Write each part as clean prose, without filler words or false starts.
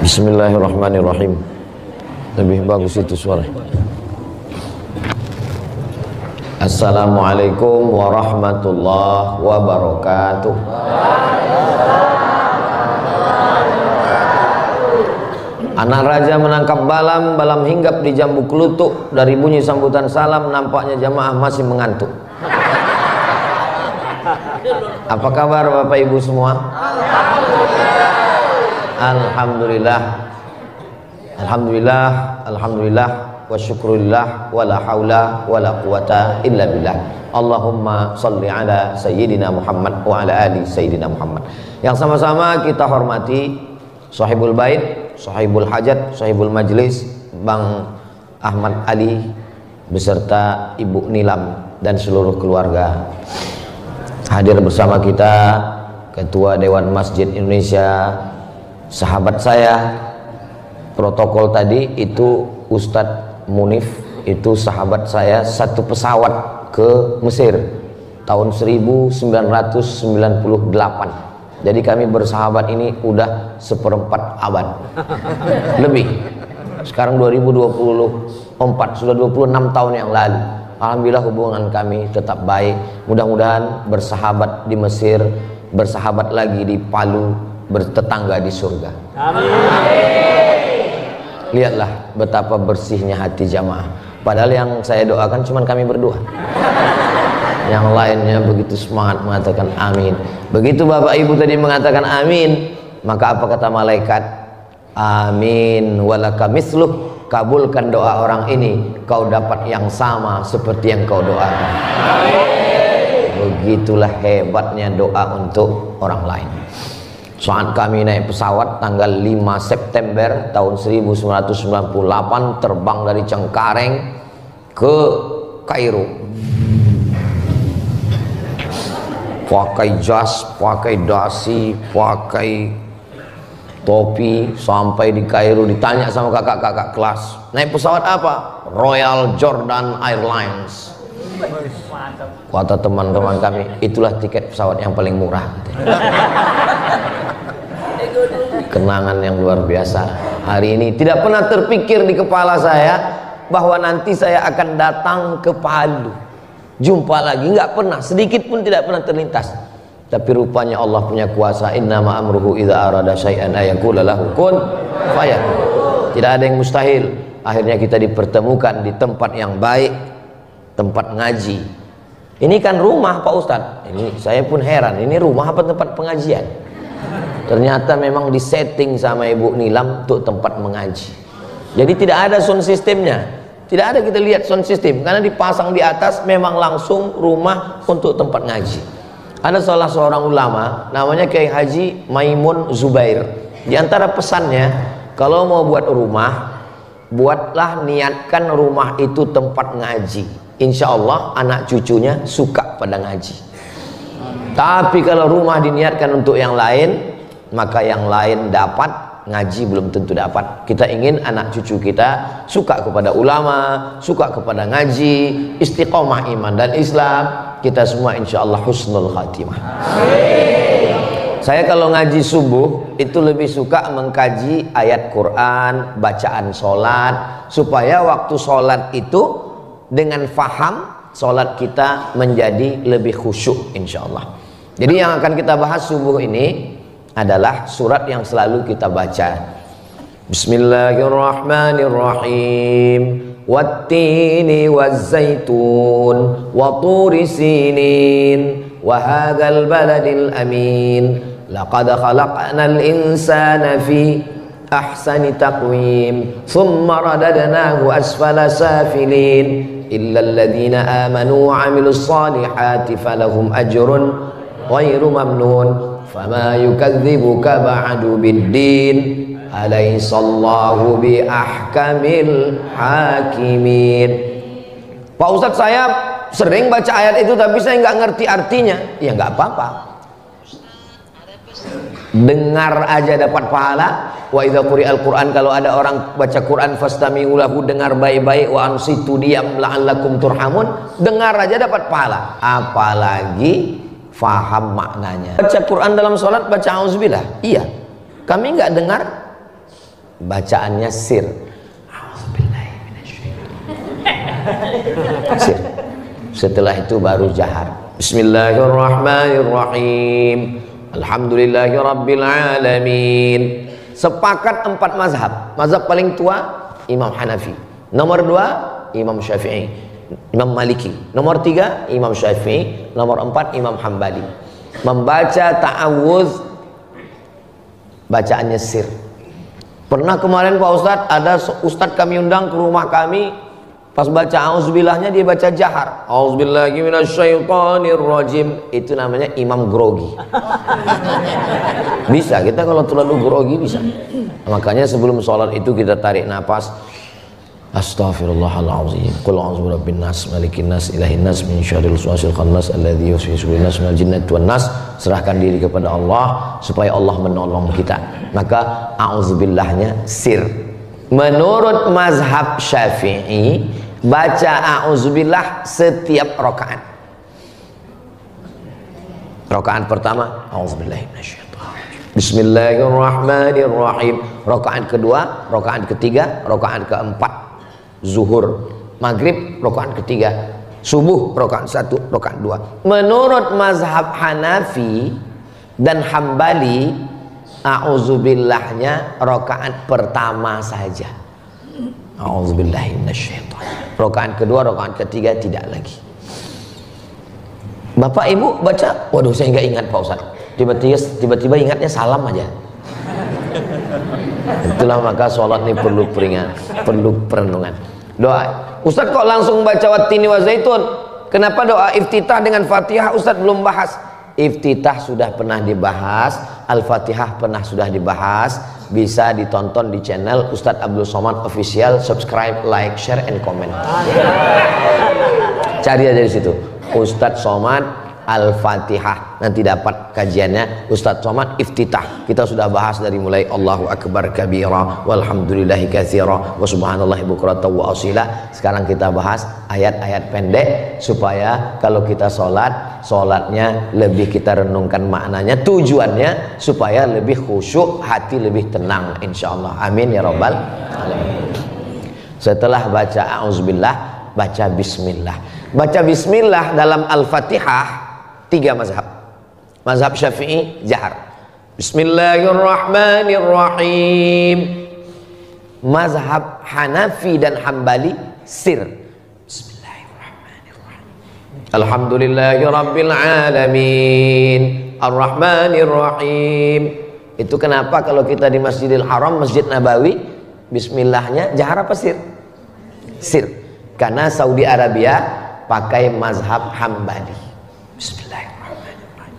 Bismillahirrahmanirrahim. Lebih bagus itu suara. Assalamualaikum warahmatullahi wabarakatuh. Anak raja menangkap balam, balam hinggap di jambu kelutuk. Dari bunyi sambutan salam nampaknya jamaah masih mengantuk. Apa kabar Bapak Ibu semua? Alhamdulillah. Alhamdulillah, alhamdulillah wa syukurillah wa la haula wa la quwata illa billah. Allahumma salli ala sayyidina Muhammad wa ala ali sayyidina Muhammad. Yang sama-sama kita hormati sahibul bait, sahibul hajat, sahibul majlis, Bang Ahmad Ali beserta Ibu Nilam dan seluruh keluarga. Hadir bersama kita Ketua Dewan Masjid Indonesia, sahabat saya protokol tadi itu Ustadz Munif, itu sahabat saya satu pesawat ke Mesir tahun 1998. Jadi kami bersahabat ini udah seperempat abad lebih. Sekarang 2024, sudah 26 tahun yang lalu. Alhamdulillah hubungan kami tetap baik. Mudah-mudahan bersahabat di Mesir, bersahabat lagi di Palu, bertetangga di surga. Amin. Lihatlah betapa bersihnya hati jamaah. Padahal yang saya doakan cuma kami berdua. Yang lainnya begitu semangat mengatakan amin. Begitu Bapak Ibu tadi mengatakan amin, maka apa kata malaikat? Amin walaka misluh. Kabulkan doa orang ini, kau dapat yang sama seperti yang kau doakan. Begitulah hebatnya doa untuk orang lain. Saat kami naik pesawat tanggal 5 September tahun 1998 terbang dari Cengkareng ke Kairo. Pakai jas, pakai dasi, pakai topi, sampai di Kairo ditanya sama kakak-kakak kelas, naik pesawat apa? Royal Jordan Airlines. Kata teman-teman kami, itulah tiket pesawat yang paling murah. Kenangan yang luar biasa. Hari ini tidak pernah terpikir di kepala saya bahwa nanti saya akan datang ke Palu, jumpa lagi, nggak pernah, sedikit pun tidak pernah terlintas. Tapi rupanya Allah punya kuasa. Innama amruhu idza arada syai'an ayaqula lahu kun fayakun. Tidak ada yang mustahil. Akhirnya kita dipertemukan di tempat yang baik, tempat ngaji. Ini kan rumah Pak Ustadz. Ini saya pun heran, ini rumah apa tempat pengajian? Ternyata memang disetting sama Ibu Nilam untuk tempat mengaji. Jadi tidak ada sound systemnya. Tidak ada kita lihat sound system, karena dipasang di atas memang langsung rumah untuk tempat ngaji. Ada salah seorang ulama namanya Kiai Haji Maimun Zubair. Di antara pesannya, kalau mau buat rumah, buatlah, niatkan rumah itu tempat ngaji. Insya Allah anak cucunya suka pada ngaji. Tapi kalau rumah diniatkan untuk yang lain, maka yang lain dapat, ngaji belum tentu dapat. Kita ingin anak cucu kita suka kepada ulama, suka kepada ngaji, istiqomah iman dan Islam. Kita semua insya Allah husnul khatimah. Saya kalau ngaji subuh itu lebih suka mengkaji ayat Quran, bacaan sholat, supaya waktu sholat itu dengan faham sholat kita menjadi lebih khusyuk insya Allah. Jadi yang akan kita bahas subuh ini adalah surat yang selalu kita baca. Bismillahirrahmanirrahim. Wattini wazzaitun wa turi sinin wa hadzal baladil amin. Laqad khalaqnal insana fi ahsani taqwim thumma radadnahu asfala safilin illa alladhina amanu wa 'amilus salihati falahum ajrun ghairu mamnun. Fama yukadzibuka ba'du biddin alaihissallahu bi ahkamil hakimin. Pak Ustadz, saya sering baca ayat itu tapi saya nggak ngerti artinya. Ya nggak apa-apa, dengar aja dapat pahala. Wa idza quri'al Qur'an, kalau ada orang baca Quran fastami'u lahu, dengar baik-baik, wa ansitu, diam, la'allakum turhamun, dengar aja dapat pahala, apalagi faham maknanya. Baca Quran dalam sholat, baca auzubillah, iya. Kami nggak dengar, bacaannya sir. Sir. Setelah itu baru jahar. Bismillahirrahmanirrahim. Alhamdulillahirabbil alamin. Sepakat 4 mazhab. Mazhab paling tua Imam Hanafi. Nomor 2 Imam Syafi'i, Imam Maliki. Nomor 3 Imam Syafi'i. Nomor 4 Imam Hambali. Membaca ta'awudz bacaannya sir. Pernah kemarin Pak Ustadz, ada Ustadz kami undang ke rumah kami, pas baca auzubilahnya dia baca jahar. Auzubillahi minasyaitonirrajim. Itu namanya imam grogi. Bisa kita kalau terlalu grogi bisa. Makanya sebelum sholat itu kita tarik nafas. Astaghfirullahaladzim. Qul a'udzu birabbin nas, malikin nas, ilahin nas, min syarril waswasil khannas alladzi yuwaswisu fi nas minal jinnati wan nas. Serahkan diri kepada Allah supaya Allah menolong kita. Maka a'udzubillahnya sir. Menurut mazhab Syafi'i, baca a'udzubillah setiap rakaat. Rakaat pertama a'udzubillahi minasyaitonir. Bismillahirrahmanirrahim. Rakaat kedua, rakaat ketiga, rakaat keempat. Zuhur, maghrib, rakaat ketiga. Subuh, rakaat 1, rakaat 2. Menurut mazhab Hanafi dan Hambali, a'udzubillahnya rakaat pertama saja. A'udzubillahi minasyaitonir. Rakaat kedua, rakaat ketiga tidak lagi. Bapak Ibu baca, waduh saya nggak ingat Pak Ustadz. Tiba-tiba ingatnya salam aja. Itulah maka sholat ini perlu perenungan. Doa. Ustadz kok langsung baca wattini wa zaitun? Kenapa doa iftitah dengan Fatihah Ustadz belum bahas? Iftitah sudah pernah dibahas, Al-Fatihah pernah sudah dibahas. Bisa ditonton di channel Ustadz Abdul Somad Official. Subscribe, like, share, and comment. Cari aja di situ Ustadz Somad Al-Fatihah, nanti dapat kajiannya. Ustadz Somad Iftitah, kita sudah bahas dari mulai Allahu Akbar kabira walhamdulillahi katsira wa subhanallahi bukratan wa asila. Sekarang kita bahas ayat-ayat pendek supaya kalau kita sholatnya lebih kita renungkan maknanya, tujuannya supaya lebih khusyuk, hati lebih tenang insyaallah. Amin ya rabbal alamin. Setelah baca auzubillah, baca bismillah. Baca bismillah dalam Al-Fatihah 3 mazhab. Mazhab Syafi'i jahar. Bismillahirrahmanirrahim. Mazhab Hanafi dan Hambali sir. Bismillahirrahmanirrahim. Alhamdulillahirabbil alamin. Arrahmanirrahim. Itu kenapa kalau kita di Masjidil Haram, Masjid Nabawi, bismillahnya jahar apa sir? Sir. Karena Saudi Arabia pakai mazhab Hambali. Bismillahirrahmanirrahim.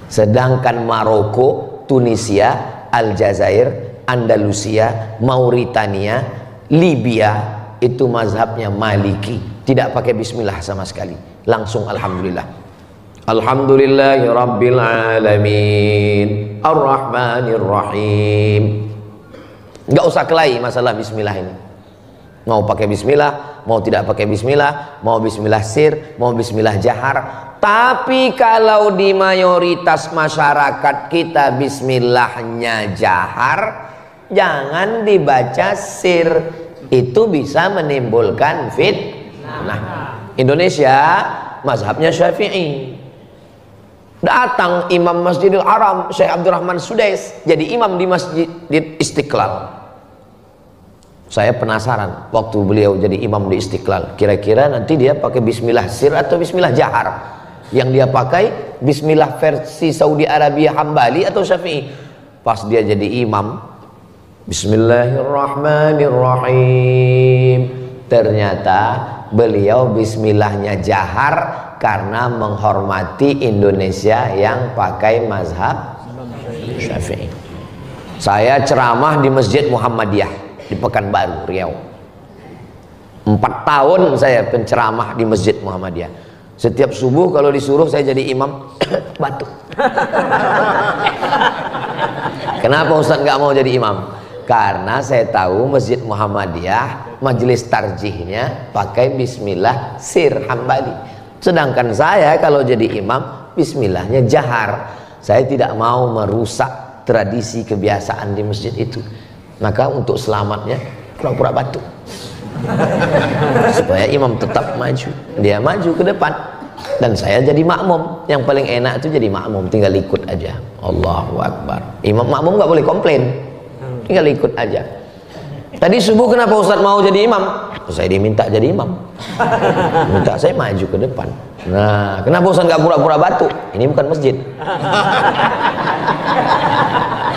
Sedangkan Maroko, Tunisia, Aljazair, Andalusia, Mauritania, Libya itu mazhabnya Maliki, tidak pakai bismillah sama sekali, langsung alhamdulillah. Alhamdulillahirabbil alamin, arrahmanirrahim. Enggak usah kelahi masalah bismillah ini. Mau pakai bismillah, mau tidak pakai bismillah, mau bismillah sir, mau bismillah jahar. Tapi kalau di mayoritas masyarakat kita bismillahnya jahar, jangan dibaca sir. Itu bisa menimbulkan fitnah. Indonesia mazhabnya Syafi'i. Datang Imam Masjidil Haram Syekh Abdurrahman Sudais jadi imam di Masjid Istiqlal. Saya penasaran waktu beliau jadi imam di Istiqlal, kira-kira nanti dia pakai bismillah sir atau bismillah jahar. Yang dia pakai bismillah versi Saudi Arabia Hambali atau Syafi'i. Pas dia jadi imam, bismillahirrahmanirrahim, ternyata beliau bismillahnya jahar karena menghormati Indonesia yang pakai mazhab Syafi'i. Saya ceramah di Masjid Muhammadiyah di Pekanbaru, Riau. 4 tahun saya penceramah di Masjid Muhammadiyah. Setiap subuh kalau disuruh saya jadi imam batuk. Kenapa Ustaz nggak mau jadi imam? Karena saya tahu Masjid Muhammadiyah majelis tarjihnya pakai bismillah sir Hambali. Sedangkan saya kalau jadi imam bismillahnya jahar. Saya tidak mau merusak tradisi kebiasaan di masjid itu. Maka untuk selamatnya pura-pura batuk supaya imam tetap maju. Dia maju ke depan dan saya jadi makmum. Yang paling enak itu jadi makmum, tinggal ikut aja. Allahu Akbar. Imam makmum nggak boleh komplain, tinggal ikut aja. Tadi subuh kenapa Ustadz mau jadi imam? Saya diminta jadi imam, minta saya maju ke depan. Nah, kenapa Ustadz nggak pura-pura batuk? Ini bukan masjid.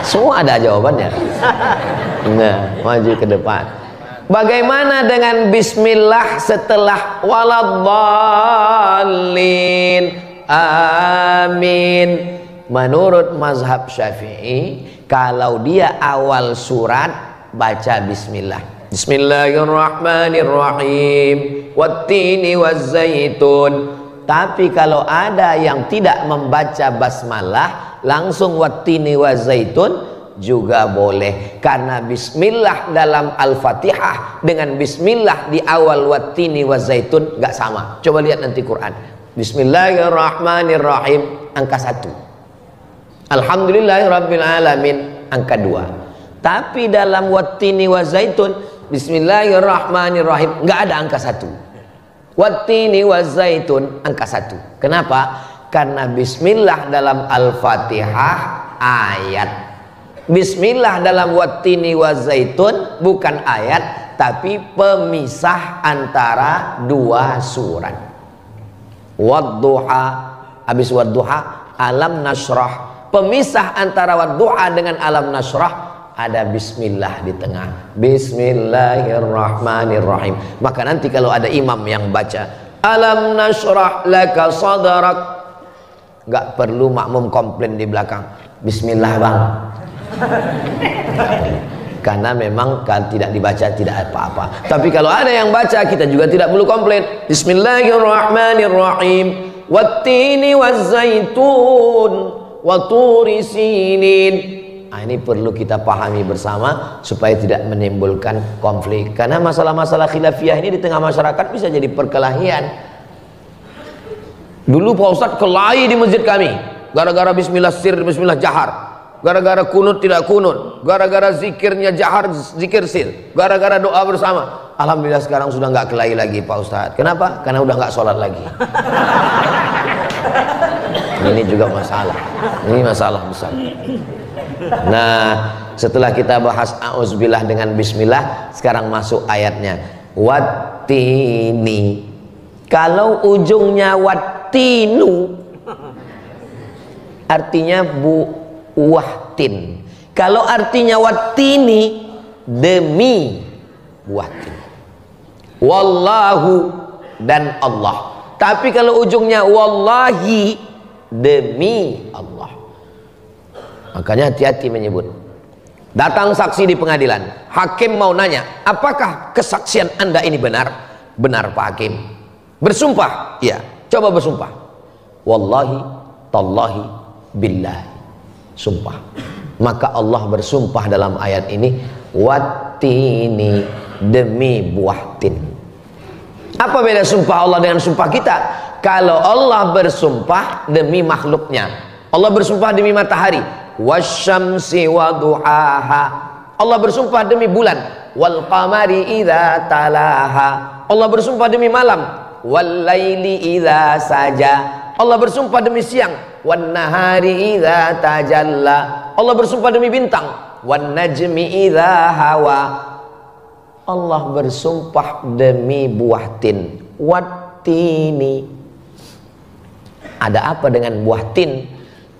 Semua ada jawabannya. Nah, maju ke depan. Bagaimana dengan bismillah setelah waladhdallin? Amin. Menurut mazhab Syafi'i, kalau dia awal surat baca bismillah. Bismillahirrahmanirrahim. Wattini wazzaitun. Tapi kalau ada yang tidak membaca basmalah, langsung wattini wazzaitun juga boleh, karena bismillah dalam Al-Fatihah dengan bismillah di awal wattini wazaitun nggak sama. Coba lihat nanti Quran. Bismillahirrahmanirrahim angka 1, Alhamdulillahirabbil alamin angka 2. Tapi dalam wattini wazaitun bismillahirrahmanirrahim nggak ada angka 1. Wattini wazaitun angka 1. Kenapa? Karena bismillah dalam Al-Fatihah ayat, bismillah dalam wattini wazaitun bukan ayat, tapi pemisah antara dua surat. Wadduha, habis wadduha alam nasrah, pemisah antara wadduha dengan alam nasrah ada bismillah di tengah. Bismillahirrahmanirrahim. Maka nanti kalau ada imam yang baca alam nasrah laka sadrak, nggak perlu makmum komplain di belakang, bismillah bang. Karena memang kan tidak dibaca tidak apa-apa. Tapi kalau ada yang baca, kita juga tidak perlu komplain. Bismillahirrahmanirrahim. Wattini wazzaitun wa turi sinin. Nah, ini perlu kita pahami bersama supaya tidak menimbulkan konflik. Karena masalah-masalah khilafiyah ini di tengah masyarakat bisa jadi perkelahian. Dulu Pak Ustadz kelahi di masjid kami gara-gara bismillah sir, bismillah jahar, gara-gara kunut tidak kunut, gara-gara zikirnya jahar, zikir sir, gara-gara doa bersama. Alhamdulillah sekarang sudah nggak kelahi lagi Pak Ustadz. Kenapa? Karena udah nggak sholat lagi. Ini juga masalah. Ini masalah besar. Nah, setelah kita bahas a'udzubillah dengan bismillah, sekarang masuk ayatnya. Wattini. Kalau ujungnya wattinu, artinya buah tin. Kalau artinya wattini, demi buah tin. Wallahu, dan Allah. Tapi kalau ujungnya wallahi, demi Allah. Makanya hati-hati menyebut. Datang saksi di pengadilan, hakim mau nanya, apakah kesaksian Anda ini benar? Benar Pak Hakim. Bersumpah? Ya. Coba bersumpah. Wallahi, tallahi, billahi. Sumpah. Maka Allah bersumpah dalam ayat ini, wattini, demi buah tin. Apa beda sumpah Allah dengan sumpah kita? Kalau Allah bersumpah demi makhluknya, Allah bersumpah demi matahari, wasyamsi waduhaha. Allah bersumpah demi bulan, wal qamari idza talaha. Allah bersumpah demi malam, wal laili idza saja. Allah bersumpah demi siang, wan nahari idza tajalla. Allah bersumpah demi bintang, wan najmi idza hawa. Allah bersumpah demi buah tin, wattini. Ada apa dengan buah tin?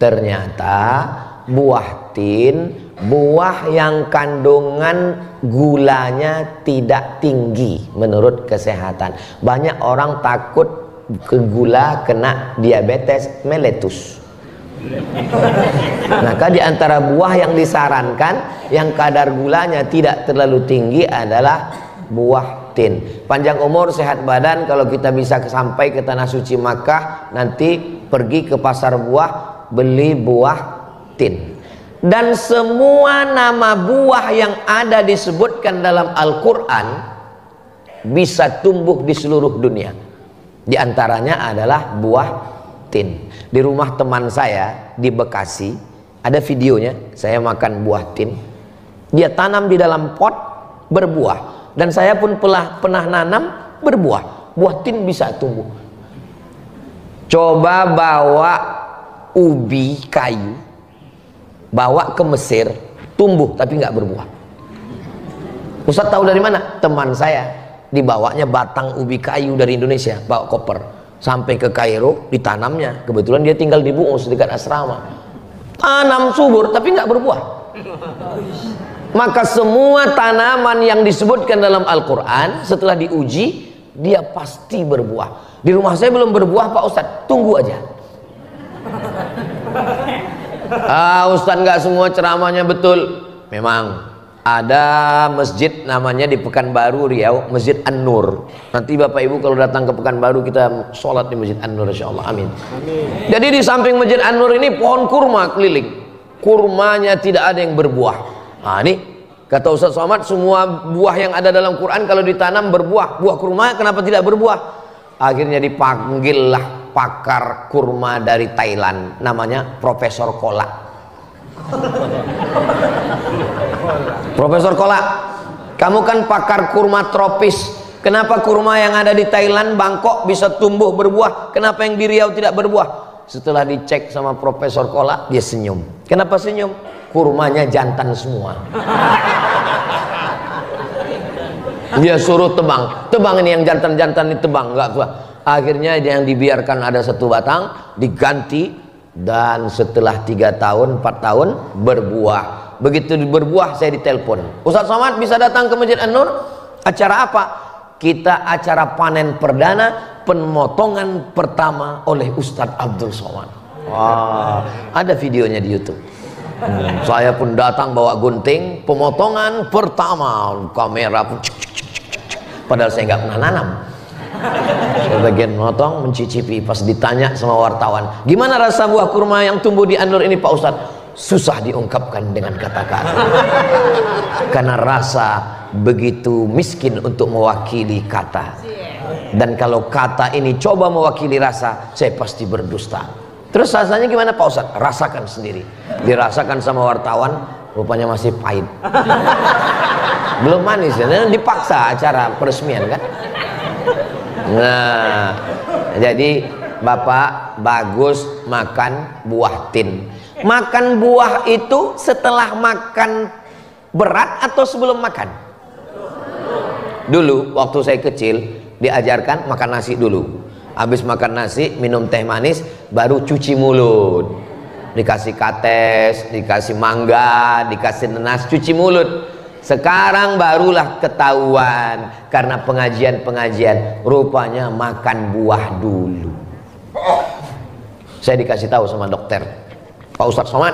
Ternyata buah tin, buah yang kandungan gulanya tidak tinggi menurut kesehatan. Banyak orang takut ke gula kena diabetes meletus. Maka di antara buah yang disarankan yang kadar gulanya tidak terlalu tinggi adalah buah tin. Panjang umur, sehat badan. Kalau kita bisa sampai ke tanah suci Makkah, nanti pergi ke pasar buah, beli buah tin. Dan semua nama buah yang ada disebutkan dalam Al-Quran bisa tumbuh di seluruh dunia. Di antaranya adalah buah tin. Di rumah teman saya di Bekasi ada videonya, saya makan buah tin. Dia tanam di dalam pot, berbuah. Dan saya pun pernah nanam, berbuah. Buah tin bisa tumbuh. Coba bawa ubi kayu, bawa ke Mesir, tumbuh tapi nggak berbuah. Ustaz tahu dari mana? Teman saya dibawanya batang ubi kayu dari Indonesia, bawa koper sampai ke Kairo, ditanamnya. Kebetulan dia tinggal di Buus dekat asrama. Tanam subur tapi nggak berbuah. Maka semua tanaman yang disebutkan dalam Al-Quran setelah diuji, dia pasti berbuah. Di rumah saya belum berbuah Pak Ustadz, tunggu aja. Ustadz nggak semua ceramahnya betul. Memang ada masjid namanya di Pekanbaru Riau, Masjid An-Nur. Nanti Bapak Ibu kalau datang ke Pekanbaru kita sholat di Masjid An-Nur, insyaallah. Amin. Jadi di samping Masjid An-Nur ini pohon kurma keliling. Kurmanya tidak ada yang berbuah. Nah ini kata Ustaz Somad, semua buah yang ada dalam Quran kalau ditanam berbuah. Buah kurma kenapa tidak berbuah? Akhirnya dipanggillah pakar kurma dari Thailand, namanya Profesor Kola. Profesor Kola, kamu kan pakar kurma tropis. Kenapa kurma yang ada di Thailand, Bangkok bisa tumbuh berbuah? Kenapa yang di Riau tidak berbuah? Setelah dicek sama Profesor Kola, dia senyum. Kenapa senyum? Kurmanya jantan semua. Dia suruh tebang ini yang jantan-jantan ditebang, nggak tua. Akhirnya yang dibiarkan ada satu batang, diganti, dan setelah 3 tahun 4 tahun berbuah. Begitu berbuah saya ditelepon, Ustaz Somad bisa datang ke Masjid An-Nur? Acara apa? Kita acara panen perdana, pemotongan pertama oleh Ustadz Abdul Somad. Wah, ada videonya di YouTube. Saya pun datang bawa gunting, pemotongan pertama, kamera pun padahal saya nggak pernah nanam. Saya bagian memotong, mencicipi. Pas ditanya sama wartawan, gimana rasa buah kurma yang tumbuh di An-Nur ini Pak Ustadz? Susah diungkapkan dengan kata-kata, karena rasa begitu miskin untuk mewakili kata. Dan kalau kata ini coba mewakili rasa, saya pasti berdusta. Terus rasanya gimana Pak Ustadz? Rasakan sendiri. Dirasakan sama wartawan, rupanya masih pahit. Belum manis, ya? Dipaksa acara peresmian kan. Nah, jadi Bapak bagus makan buah tin. Makan buah itu setelah makan berat atau sebelum makan? Dulu waktu saya kecil diajarkan makan nasi dulu. Habis makan nasi minum teh manis, baru cuci mulut. Dikasih kates, dikasih mangga, dikasih nanas, cuci mulut. Sekarang barulah ketahuan karena pengajian-pengajian, rupanya makan buah dulu. Saya dikasih tahu sama dokter, Pak Ustadz Somad,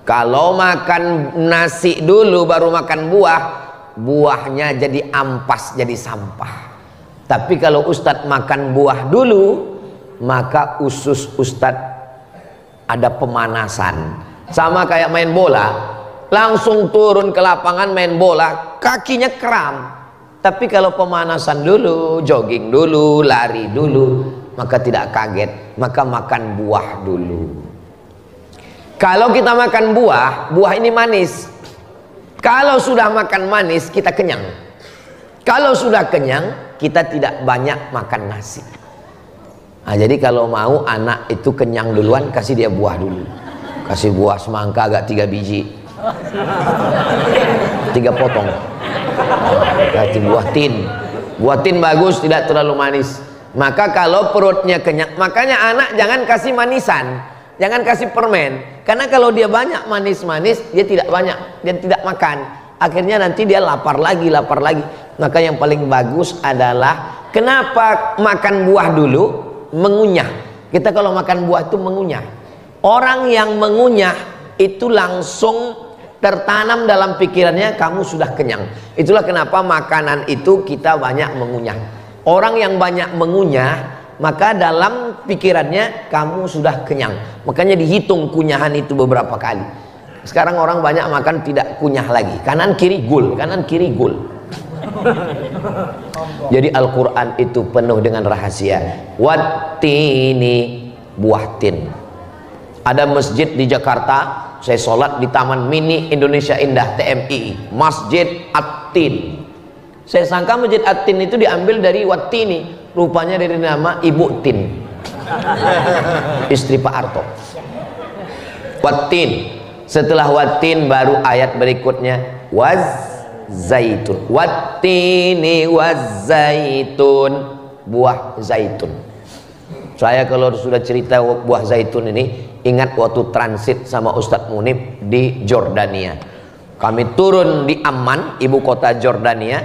kalau makan nasi dulu baru makan buah, buahnya jadi ampas, jadi sampah. Tapi kalau Ustadz makan buah dulu, maka usus Ustadz ada pemanasan. Sama kayak main bola, langsung turun ke lapangan main bola, kakinya kram. Tapi kalau pemanasan dulu, jogging dulu, lari dulu, maka tidak kaget, maka makan buah dulu. Kalau kita makan buah, buah ini manis. Kalau sudah makan manis, kita kenyang. Kalau sudah kenyang, kita tidak banyak makan nasi. Nah, jadi kalau mau anak itu kenyang duluan, kasih dia buah dulu. Kasih buah semangka agak 3 biji, 3 potong. Kasih buah tin. Buah tin bagus, tidak terlalu manis. Maka kalau perutnya kenyang, makanya anak jangan kasih manisan, jangan kasih permen. Karena kalau dia banyak manis-manis, dia tidak banyak, dia tidak makan. Akhirnya nanti dia lapar lagi, lapar lagi. Maka yang paling bagus adalah, kenapa makan buah dulu? Mengunyah. Kita kalau makan buah itu mengunyah. Orang yang mengunyah itu langsung tertanam dalam pikirannya, kamu sudah kenyang. Itulah kenapa makanan itu kita banyak mengunyah. Orang yang banyak mengunyah, maka dalam pikirannya kamu sudah kenyang. Makanya dihitung kunyahan itu beberapa kali. Sekarang orang banyak makan tidak kunyah lagi, kanan kiri gul, kanan kiri gul. Jadi Al-Quran itu penuh dengan rahasia. Wattini, buah tin. Ada masjid di Jakarta saya sholat di Taman Mini Indonesia Indah TMI, Masjid At-Tin. Saya sangka Masjid At-Tin itu diambil dari Watini, rupanya dari nama Ibu Tin, istri Pak Harto. Wattin. Setelah Wattin baru ayat berikutnya waz zaitun. Wattini waz zaitun, buah zaitun. Saya kalau sudah cerita buah zaitun ini ingat waktu transit sama Ustadz Munib di Jordania. Kami turun di Amman, ibu kota Jordania,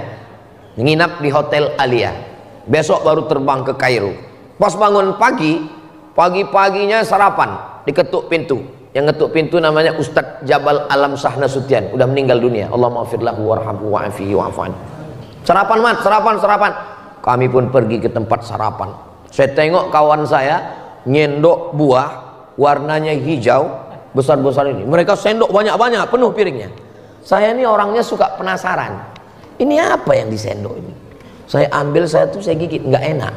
nginap di Hotel Alia. Besok baru terbang ke Kairo. Pas bangun pagi-paginya sarapan, diketuk pintu. Yang ngetuk pintu namanya Ustadz Jabal Alam Sah Nasution, udah meninggal dunia. Allah maafirlahu warhamhu wa'afihi wa'afan. Sarapan mat, sarapan. Kami pun pergi ke tempat sarapan. Saya tengok kawan saya nyendok buah warnanya hijau besar-besar ini. Mereka sendok banyak-banyak, penuh piringnya. Saya ini orangnya suka penasaran. Ini apa yang disendok ini? Saya ambil, saya gigit, nggak enak,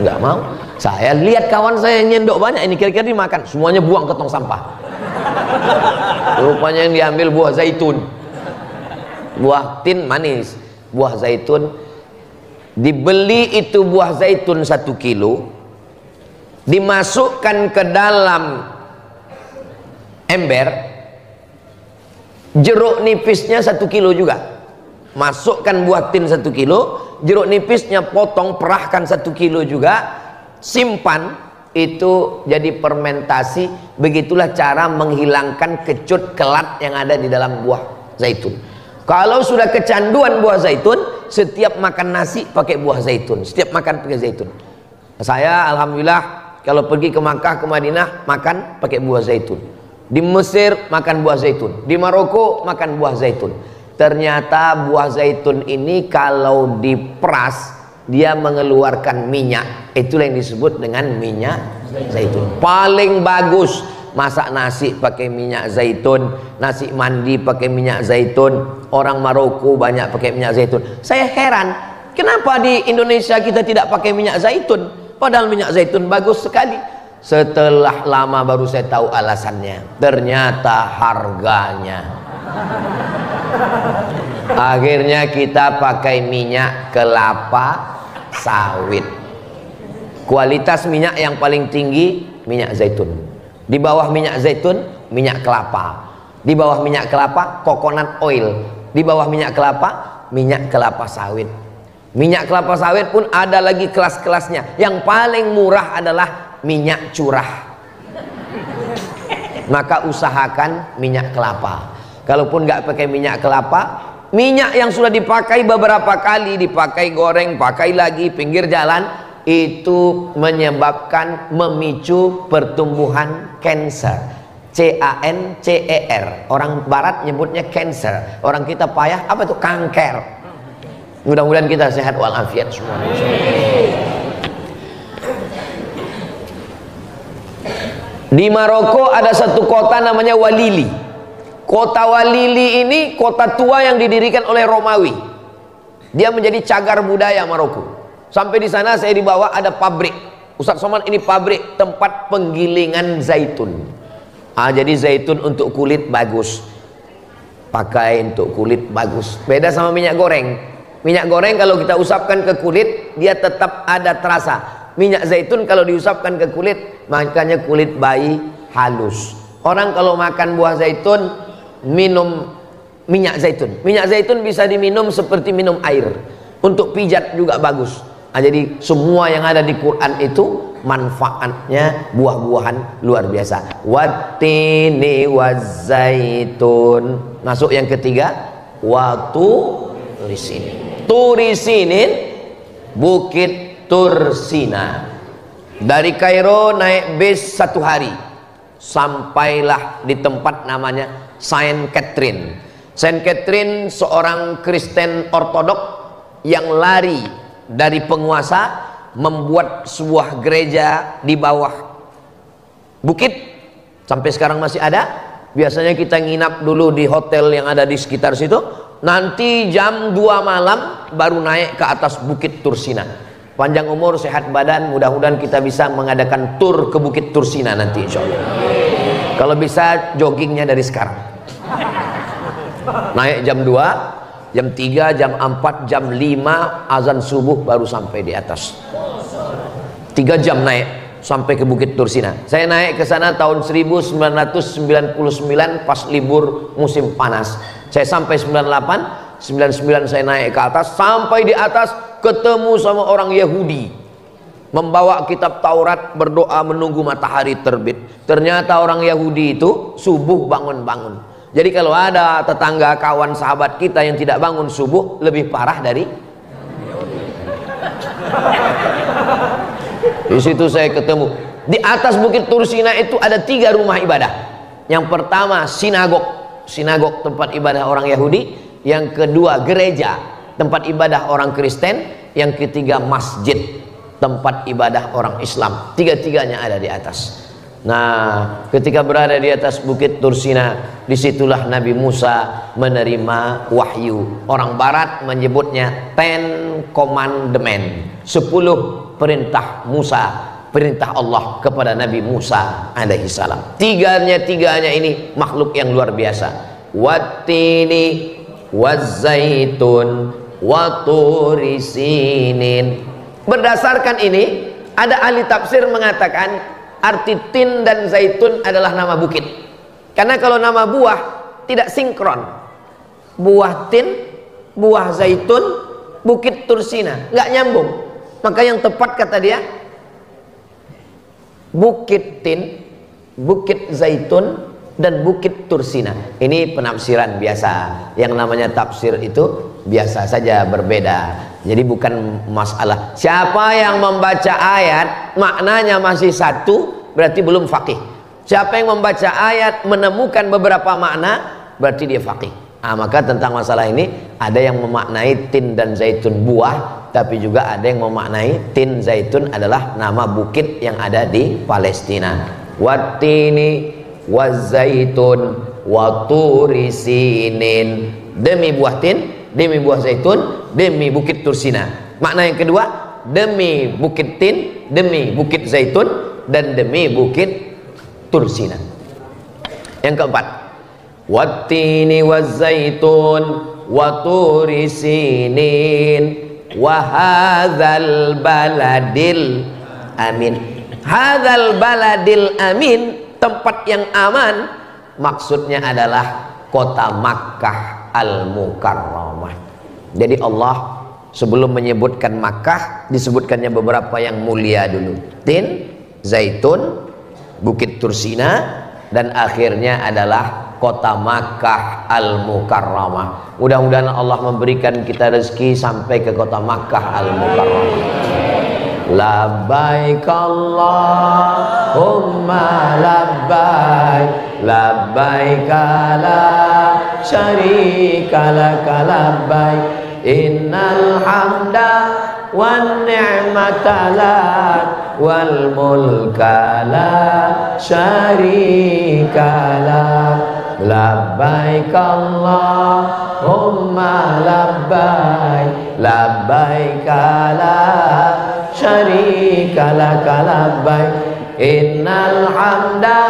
nggak mau. Saya lihat kawan saya yang nyendok banyak, ini kira-kira dimakan, semuanya buang ke tong sampah. Rupanya yang diambil buah zaitun, buah tin manis, buah zaitun. Dibeli itu buah zaitun 1 kilo, dimasukkan ke dalam ember, jeruk nipisnya 1 kilo juga. Masukkan buah tin 1 kilo, jeruk nipisnya potong, perahkan 1 kilo juga, simpan, itu jadi fermentasi. Begitulah cara menghilangkan kecut kelat yang ada di dalam buah zaitun. Kalau sudah kecanduan buah zaitun, setiap makan nasi pakai buah zaitun, setiap makan pakai zaitun. Saya alhamdulillah kalau pergi ke Makkah, ke Madinah, makan pakai buah zaitun. Di Mesir makan buah zaitun, di Maroko makan buah zaitun. Ternyata buah zaitun ini kalau diperas dia mengeluarkan minyak. Itulah yang disebut dengan minyak zaitun. Paling bagus masak nasi pakai minyak zaitun, nasi mandi pakai minyak zaitun. Orang Maroko banyak pakai minyak zaitun. Saya heran, kenapa di Indonesia kita tidak pakai minyak zaitun? Padahal minyak zaitun bagus sekali. Setelah lama baru saya tahu alasannya. Ternyata harganya. Akhirnya kita pakai minyak kelapa sawit. Kualitas minyak yang paling tinggi minyak zaitun. Di bawah minyak zaitun minyak kelapa. Di bawah minyak kelapa coconut oil. Di bawah minyak kelapa sawit. Minyak kelapa sawit pun ada lagi kelas-kelasnya. Yang paling murah adalah minyak curah. Maka usahakan minyak kelapa. Kalaupun nggak pakai minyak kelapa, minyak yang sudah dipakai beberapa kali, dipakai goreng, pakai lagi pinggir jalan, itu menyebabkan memicu pertumbuhan kanker. CANCER. Orang barat nyebutnya cancer. Orang kita payah apa itu? Kanker. Mudah-mudahan kita sehat walafiat semua. Di Maroko ada satu kota namanya Walili. Kota Walili ini kota tua yang didirikan oleh Romawi. Dia menjadi cagar budaya Maroko. Sampai di sana saya dibawa, ada pabrik. Ustaz Somad, ini pabrik tempat penggilingan zaitun. Jadi zaitun untuk kulit bagus. Pakai untuk kulit bagus. Beda sama minyak goreng. Minyak goreng kalau kita usapkan ke kulit, dia tetap ada terasa. Minyak zaitun kalau diusapkan ke kulit, makanya kulit bayi halus. Orang kalau makan buah zaitun, minum minyak zaitun. Minyak zaitun bisa diminum seperti minum air. Untuk pijat juga bagus. Jadi semua yang ada di Quran itu manfaatnya buah-buahan luar biasa. Wattini wazzaitun. Masuk yang ketiga, waturisinin. Turisinin, Bukit Tursina. Dari Kairo naik bis 1 hari, sampailah di tempat namanya Saint Catherine. Saint Catherine seorang Kristen Ortodok yang lari dari penguasa, membuat sebuah gereja di bawah bukit. Sampai sekarang masih ada. Biasanya kita nginap dulu di hotel yang ada di sekitar situ. Nanti jam 2 malam baru naik ke atas Bukit Tursina. Panjang umur, sehat badan, mudah-mudahan kita bisa mengadakan tur ke Bukit Tursina nanti insya Allah. Kalau bisa joggingnya dari sekarang. Naik jam 2, jam 3, jam 4, jam 5 azan subuh baru sampai di atas. 3 jam naik sampai ke Bukit Tursina. Saya naik ke sana tahun 1999 pas libur musim panas. Saya sampai 98, 99 saya naik ke atas, sampai di atas ketemu sama orang Yahudi. Membawa kitab Taurat, berdoa menunggu matahari terbit. Ternyata orang Yahudi itu subuh bangun-bangun. Jadi kalau ada tetangga, kawan, sahabat kita yang tidak bangun subuh, lebih parah dari di situ saya ketemu. Di atas Bukit Tursina itu ada 3 rumah ibadah. Yang pertama sinagog tempat ibadah orang Yahudi. Yang kedua gereja, tempat ibadah orang Kristen. Yang ketiga masjid, tempat ibadah orang Islam. Tiga-tiganya ada di atas. Nah, ketika berada di atas Bukit Tursina, disitulah Nabi Musa menerima wahyu. Orang Barat menyebutnya 10 Commandment, 10 perintah Musa, perintah Allah kepada Nabi Musa alaihi salam. Tiganya ini makhluk yang luar biasa. Wattini wazzaitun waturi sinin. Berdasarkan ini, ada ahli tafsir mengatakan arti tin dan zaitun adalah nama bukit. Karena kalau nama buah tidak sinkron. Buah tin, buah zaitun, Bukit Tursina, nggak nyambung. Maka yang tepat kata dia, Bukit Tin, Bukit Zaitun, dan Bukit Tursina. Ini penafsiran biasa. Yang namanya tafsir itu biasa saja, berbeda. Jadi bukan masalah siapa yang membaca ayat maknanya masih satu, berarti belum faqih. Siapa yang membaca ayat menemukan beberapa makna, berarti dia faqih. Maka tentang masalah ini ada yang memaknai tin dan zaitun buah, tapi juga ada yang memaknai tin zaitun adalah nama bukit yang ada di Palestina. Wattini wazaitun waturi sinin. Demi buah tin, demi buah zaitun, demi Bukit Tursina. Makna yang kedua, demi Bukit Tin, demi Bukit Zaitun, dan demi Bukit Tursina. Yang keempat, wattini wazzaitun waturi sinin wa hadzal baladil amin. Hadzal baladil amin, tempat yang aman, maksudnya adalah kota Makkah Al-Mukarramah. Jadi Allah sebelum menyebutkan Makkah, disebutkannya beberapa yang mulia dulu. Tin, Zaitun, Bukit Tursina, dan akhirnya adalah kota Makkah Al-Mukarramah. Mudah-mudahan Allah memberikan kita rezeki sampai ke kota Makkah Al-Mukarramah. Labbaik Allahumma labbaik, labbaik la syarika laka labbaik, innal hamda wan ni'mata lak wal mulka la syarika lak. Labbaik Allahumma labbaik, labbaik la syarika laka labbaik, innal hamda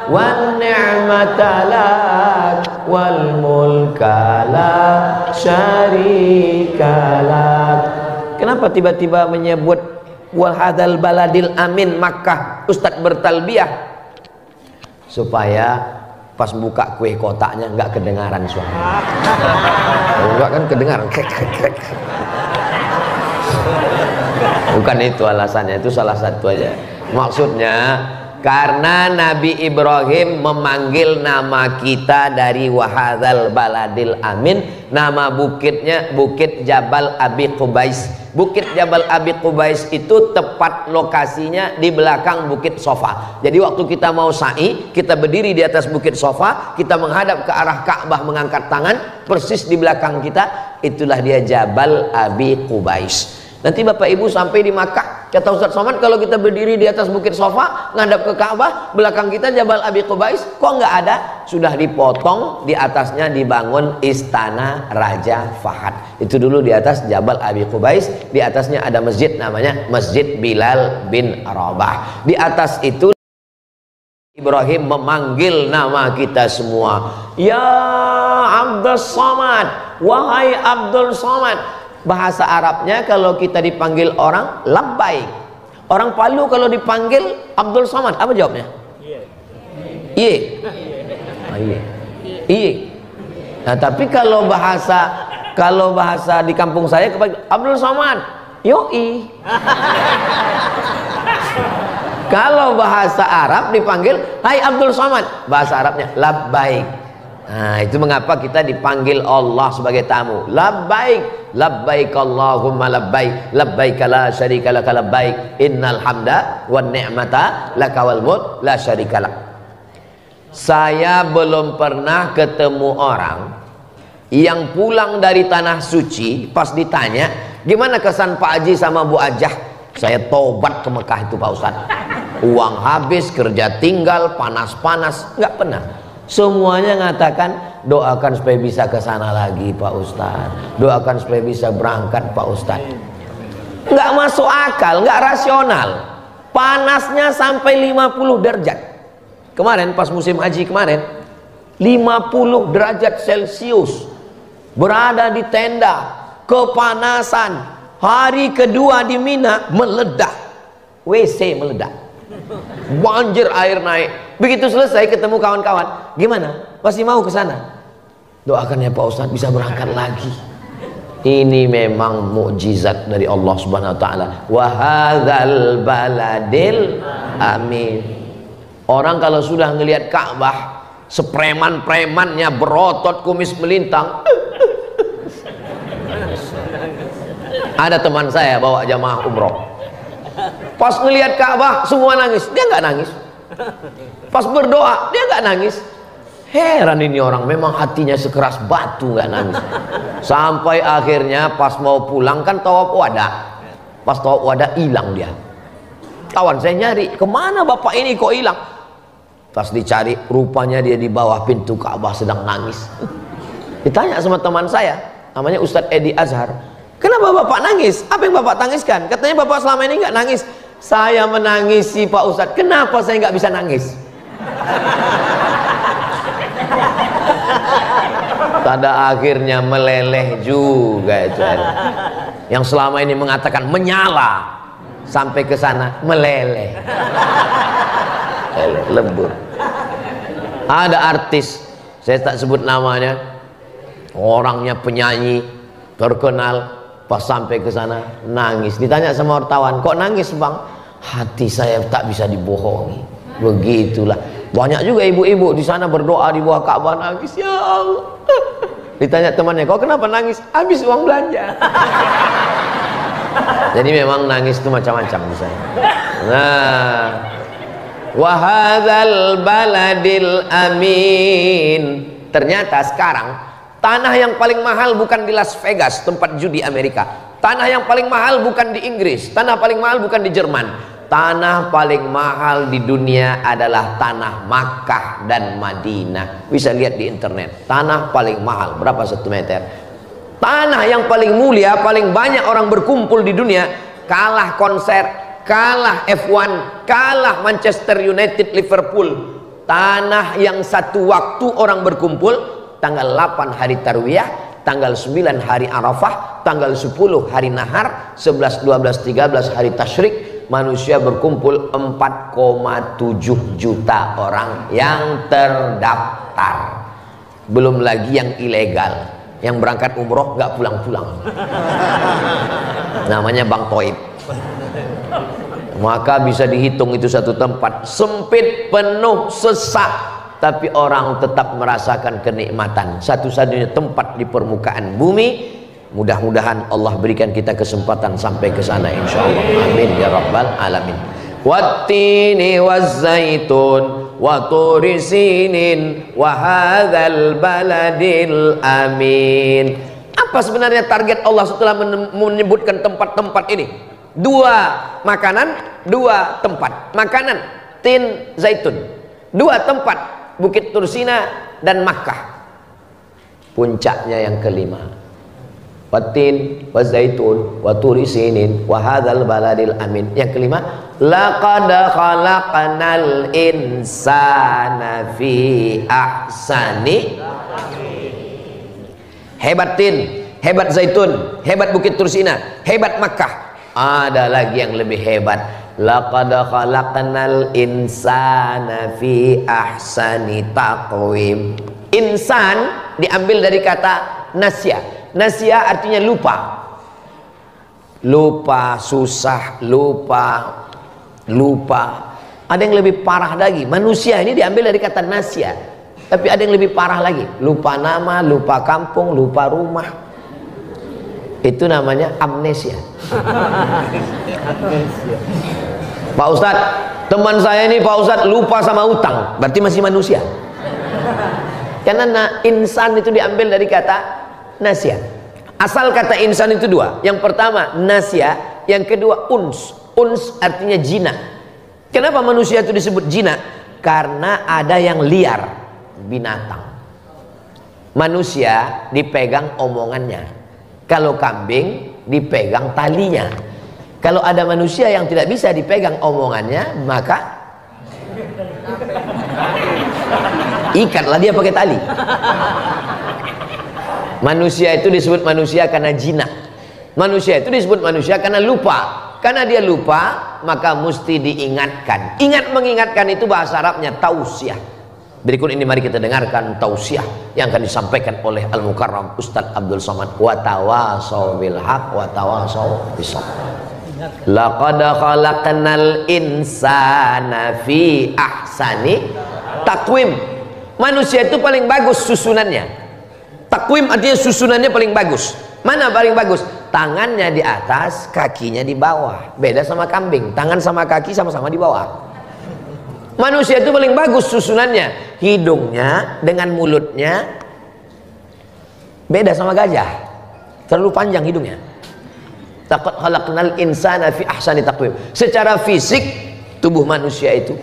wan ni'mata lak wal mulka la syarika lak. Kenapa tiba-tiba menyebut wal hadzal baladil amin Makkah? Ustadz bertalbiyah supaya pas buka kue kotaknya nggak kedengaran suara. Enggak kan kedengaran. Bukan itu alasannya, itu salah satu aja. Maksudnya karena Nabi Ibrahim memanggil nama kita dari wahadzal baladil amin, nama bukitnya Bukit Jabal Abi Qubais. Bukit Jabal Abi Qubais itu tepat lokasinya di belakang Bukit Sofa. Jadi waktu kita mau sa'i, kita berdiri di atas Bukit Sofa, kita menghadap ke arah Ka'bah mengangkat tangan, persis di belakang kita itulah dia Jabal Abi Qubais. Nanti Bapak Ibu sampai di Makkah, kata Ustaz Somad, kalau kita berdiri di atas Bukit Sofa, ngadap ke Ka'bah, belakang kita Jabal Abi Qubais, kok nggak ada? Sudah dipotong, di atasnya dibangun Istana Raja Fahad. Itu dulu di atas Jabal Abi Qubais, di atasnya ada masjid namanya Masjid Bilal bin Rabah. Di atas itu Ibrahim memanggil nama kita semua, ya Abdul Somad, wahai Abdul Somad. Bahasa Arabnya kalau kita dipanggil orang labbaik. Orang Palu kalau dipanggil Abdul Somad apa jawabnya? Iya. Iya. Iya. Nah, tapi kalau bahasa di kampung saya kepanggil Abdul Somad, yoi. Kalau bahasa Arab dipanggil hai Abdul Somad, bahasa Arabnya labbaik. Nah, itu mengapa kita dipanggil Allah sebagai tamu. Labbaik, labbaik Allahumma labbaik, labbaik la syarika lak labbaik, innal hamda wan ni'mata laka wal mulk la syarika lak. Saya belum pernah ketemu orang yang pulang dari tanah suci, pas ditanya gimana kesan Pak Haji sama Bu Ajah, saya tobat ke Mekah itu Pak Ustadz, uang habis, kerja tinggal, panas-panas, nggak pernah. Semuanya ngatakan doakan supaya bisa ke sana lagi Pak Ustadz, doakan supaya bisa berangkat Pak Ustadz. Nggak masuk akal, nggak rasional. Panasnya sampai 50 derajat. Kemarin pas musim haji kemarin 50 derajat Celcius, berada di tenda, kepanasan. Hari kedua di Mina meledak, WC meledak, banjir air naik. Begitu selesai ketemu kawan-kawan, gimana? Masih mau ke sana? Doakan ya Pak Ustadz bisa berangkat lagi. Ini memang mukjizat dari Allah Subhanahu wa taala. Wa hadzal baladil amin. Orang kalau sudah ngelihat Ka'bah, sepreman-premannya berotot, kumis melintang. Ada teman saya bawa jamaah umroh, pas ngelihat Ka'bah semua nangis, dia nggak nangis. Pas berdoa dia nggak nangis. Heran ini orang, memang hatinya sekeras batu, nggak nangis. Sampai akhirnya pas mau pulang kan tawaf wada, pas tawaf wada hilang dia. Kawan saya nyari, kemana bapak ini kok hilang? Pas dicari, rupanya dia di bawah pintu Ka'bah sedang nangis. Ditanya sama teman saya, namanya Ustadz Edi Azhar, kenapa bapak nangis? Apa yang bapak tangiskan? Katanya bapak selama ini nggak nangis. Saya menangisi Pak Ustadz, kenapa saya nggak bisa nangis? Pada akhirnya meleleh juga itu. Yang selama ini mengatakan menyala, sampai ke sana meleleh. Lembur. Ada artis, saya tak sebut namanya, orangnya penyanyi terkenal, pas sampai ke sana nangis. Ditanya sama wartawan, kok nangis bang? Hati saya tak bisa dibohongi. Begitulah. Banyak juga ibu-ibu di sana berdoa di bawah Ka'bah nangis, ya Allah. Ditanya temannya, kok kenapa nangis? Habis uang belanja. Jadi memang nangis itu macam-macam misalnya. Nah, wahadzal baladil amin. Ternyata sekarang tanah yang paling mahal bukan di Las Vegas, tempat judi Amerika. Tanah yang paling mahal bukan di Inggris. Tanah paling mahal bukan di Jerman. Tanah paling mahal di dunia adalah tanah Makkah dan Madinah. Bisa lihat di internet. Tanah paling mahal berapa 1 meter? Tanah yang paling mulia, paling banyak orang berkumpul di dunia, kalah konser, kalah F1, kalah Manchester United, Liverpool. Tanah yang satu waktu orang berkumpul, tanggal 8 hari Tarwiyah, tanggal 9 hari Arafah, tanggal 10 hari Nahar, 11, 12, 13 hari Tasyrik, manusia berkumpul 4,7 juta orang yang terdaftar. Belum lagi yang ilegal, yang berangkat umroh nggak pulang-pulang. Namanya Bang Toib. Maka bisa dihitung itu satu tempat sempit, penuh, sesak, tapi orang tetap merasakan kenikmatan. Satu-satunya tempat di permukaan bumi. Mudah-mudahan Allah berikan kita kesempatan sampai ke sana insyaallah. Amin ya rabbal alamin. Wattini wazzaitun wa turi sinin wa hadzal baladil amin. Apa sebenarnya target Allah setelah menyebutkan tempat-tempat ini? 2 makanan, 2 tempat. Makanan tin zaitun, 2 tempat Bukit Tursina dan Makkah. Puncaknya yang kelima, watin, wazaitun, waturi sinin, wahadzal baladil amin. Yang kelima, laqad khalaqnal insana fi ahsani. Hebat tin, hebat zaitun, hebat Bukit Tursina, hebat Makkah. Ada lagi yang lebih hebat. Laqad khalaqnal insana fi ahsani taqwim. Insan diambil dari kata nasya. Nasya artinya lupa. Lupa, susah, lupa. Ada yang lebih parah lagi. Manusia ini diambil dari kata nasya. Tapi ada yang lebih parah lagi. Lupa nama, lupa kampung, lupa rumah. Itu namanya amnesia. Pak Ustadz, teman saya ini Pak Ustadz lupa sama utang. Berarti masih manusia. Karena insan itu diambil dari kata nasya. Asal kata insan itu dua. Yang pertama nasya, yang kedua uns. Uns artinya jinak. Kenapa manusia itu disebut jinak? Karena ada yang liar, binatang. Manusia dipegang omongannya. Kalau kambing dipegang talinya. Kalau ada manusia yang tidak bisa dipegang omongannya, maka ikatlah dia pakai tali. Manusia itu disebut manusia karena jinak. Manusia itu disebut manusia karena lupa. Karena dia lupa, maka mesti diingatkan. Ingat mengingatkan itu bahasa Arabnya tausiah. Berikut ini mari kita dengarkan tausiah yang akan disampaikan oleh Al-Mukarram Ustadz Abdul Somad. Wa tawasaw bil haq wa tawasaw bis sabr. Laqad khalaqnal insana fi ahsani taqwim. Manusia itu paling bagus susunannya. Takwim artinya susunannya paling bagus. Mana paling bagus? Tangannya di atas, kakinya di bawah. Beda sama kambing, tangan sama kaki sama-sama di bawah. Manusia itu paling bagus susunannya. Hidungnya dengan mulutnya beda sama gajah. Terlalu panjang hidungnya. Laqad khalaqnal insana fi ahsani taqwim. Secara fisik tubuh manusia itu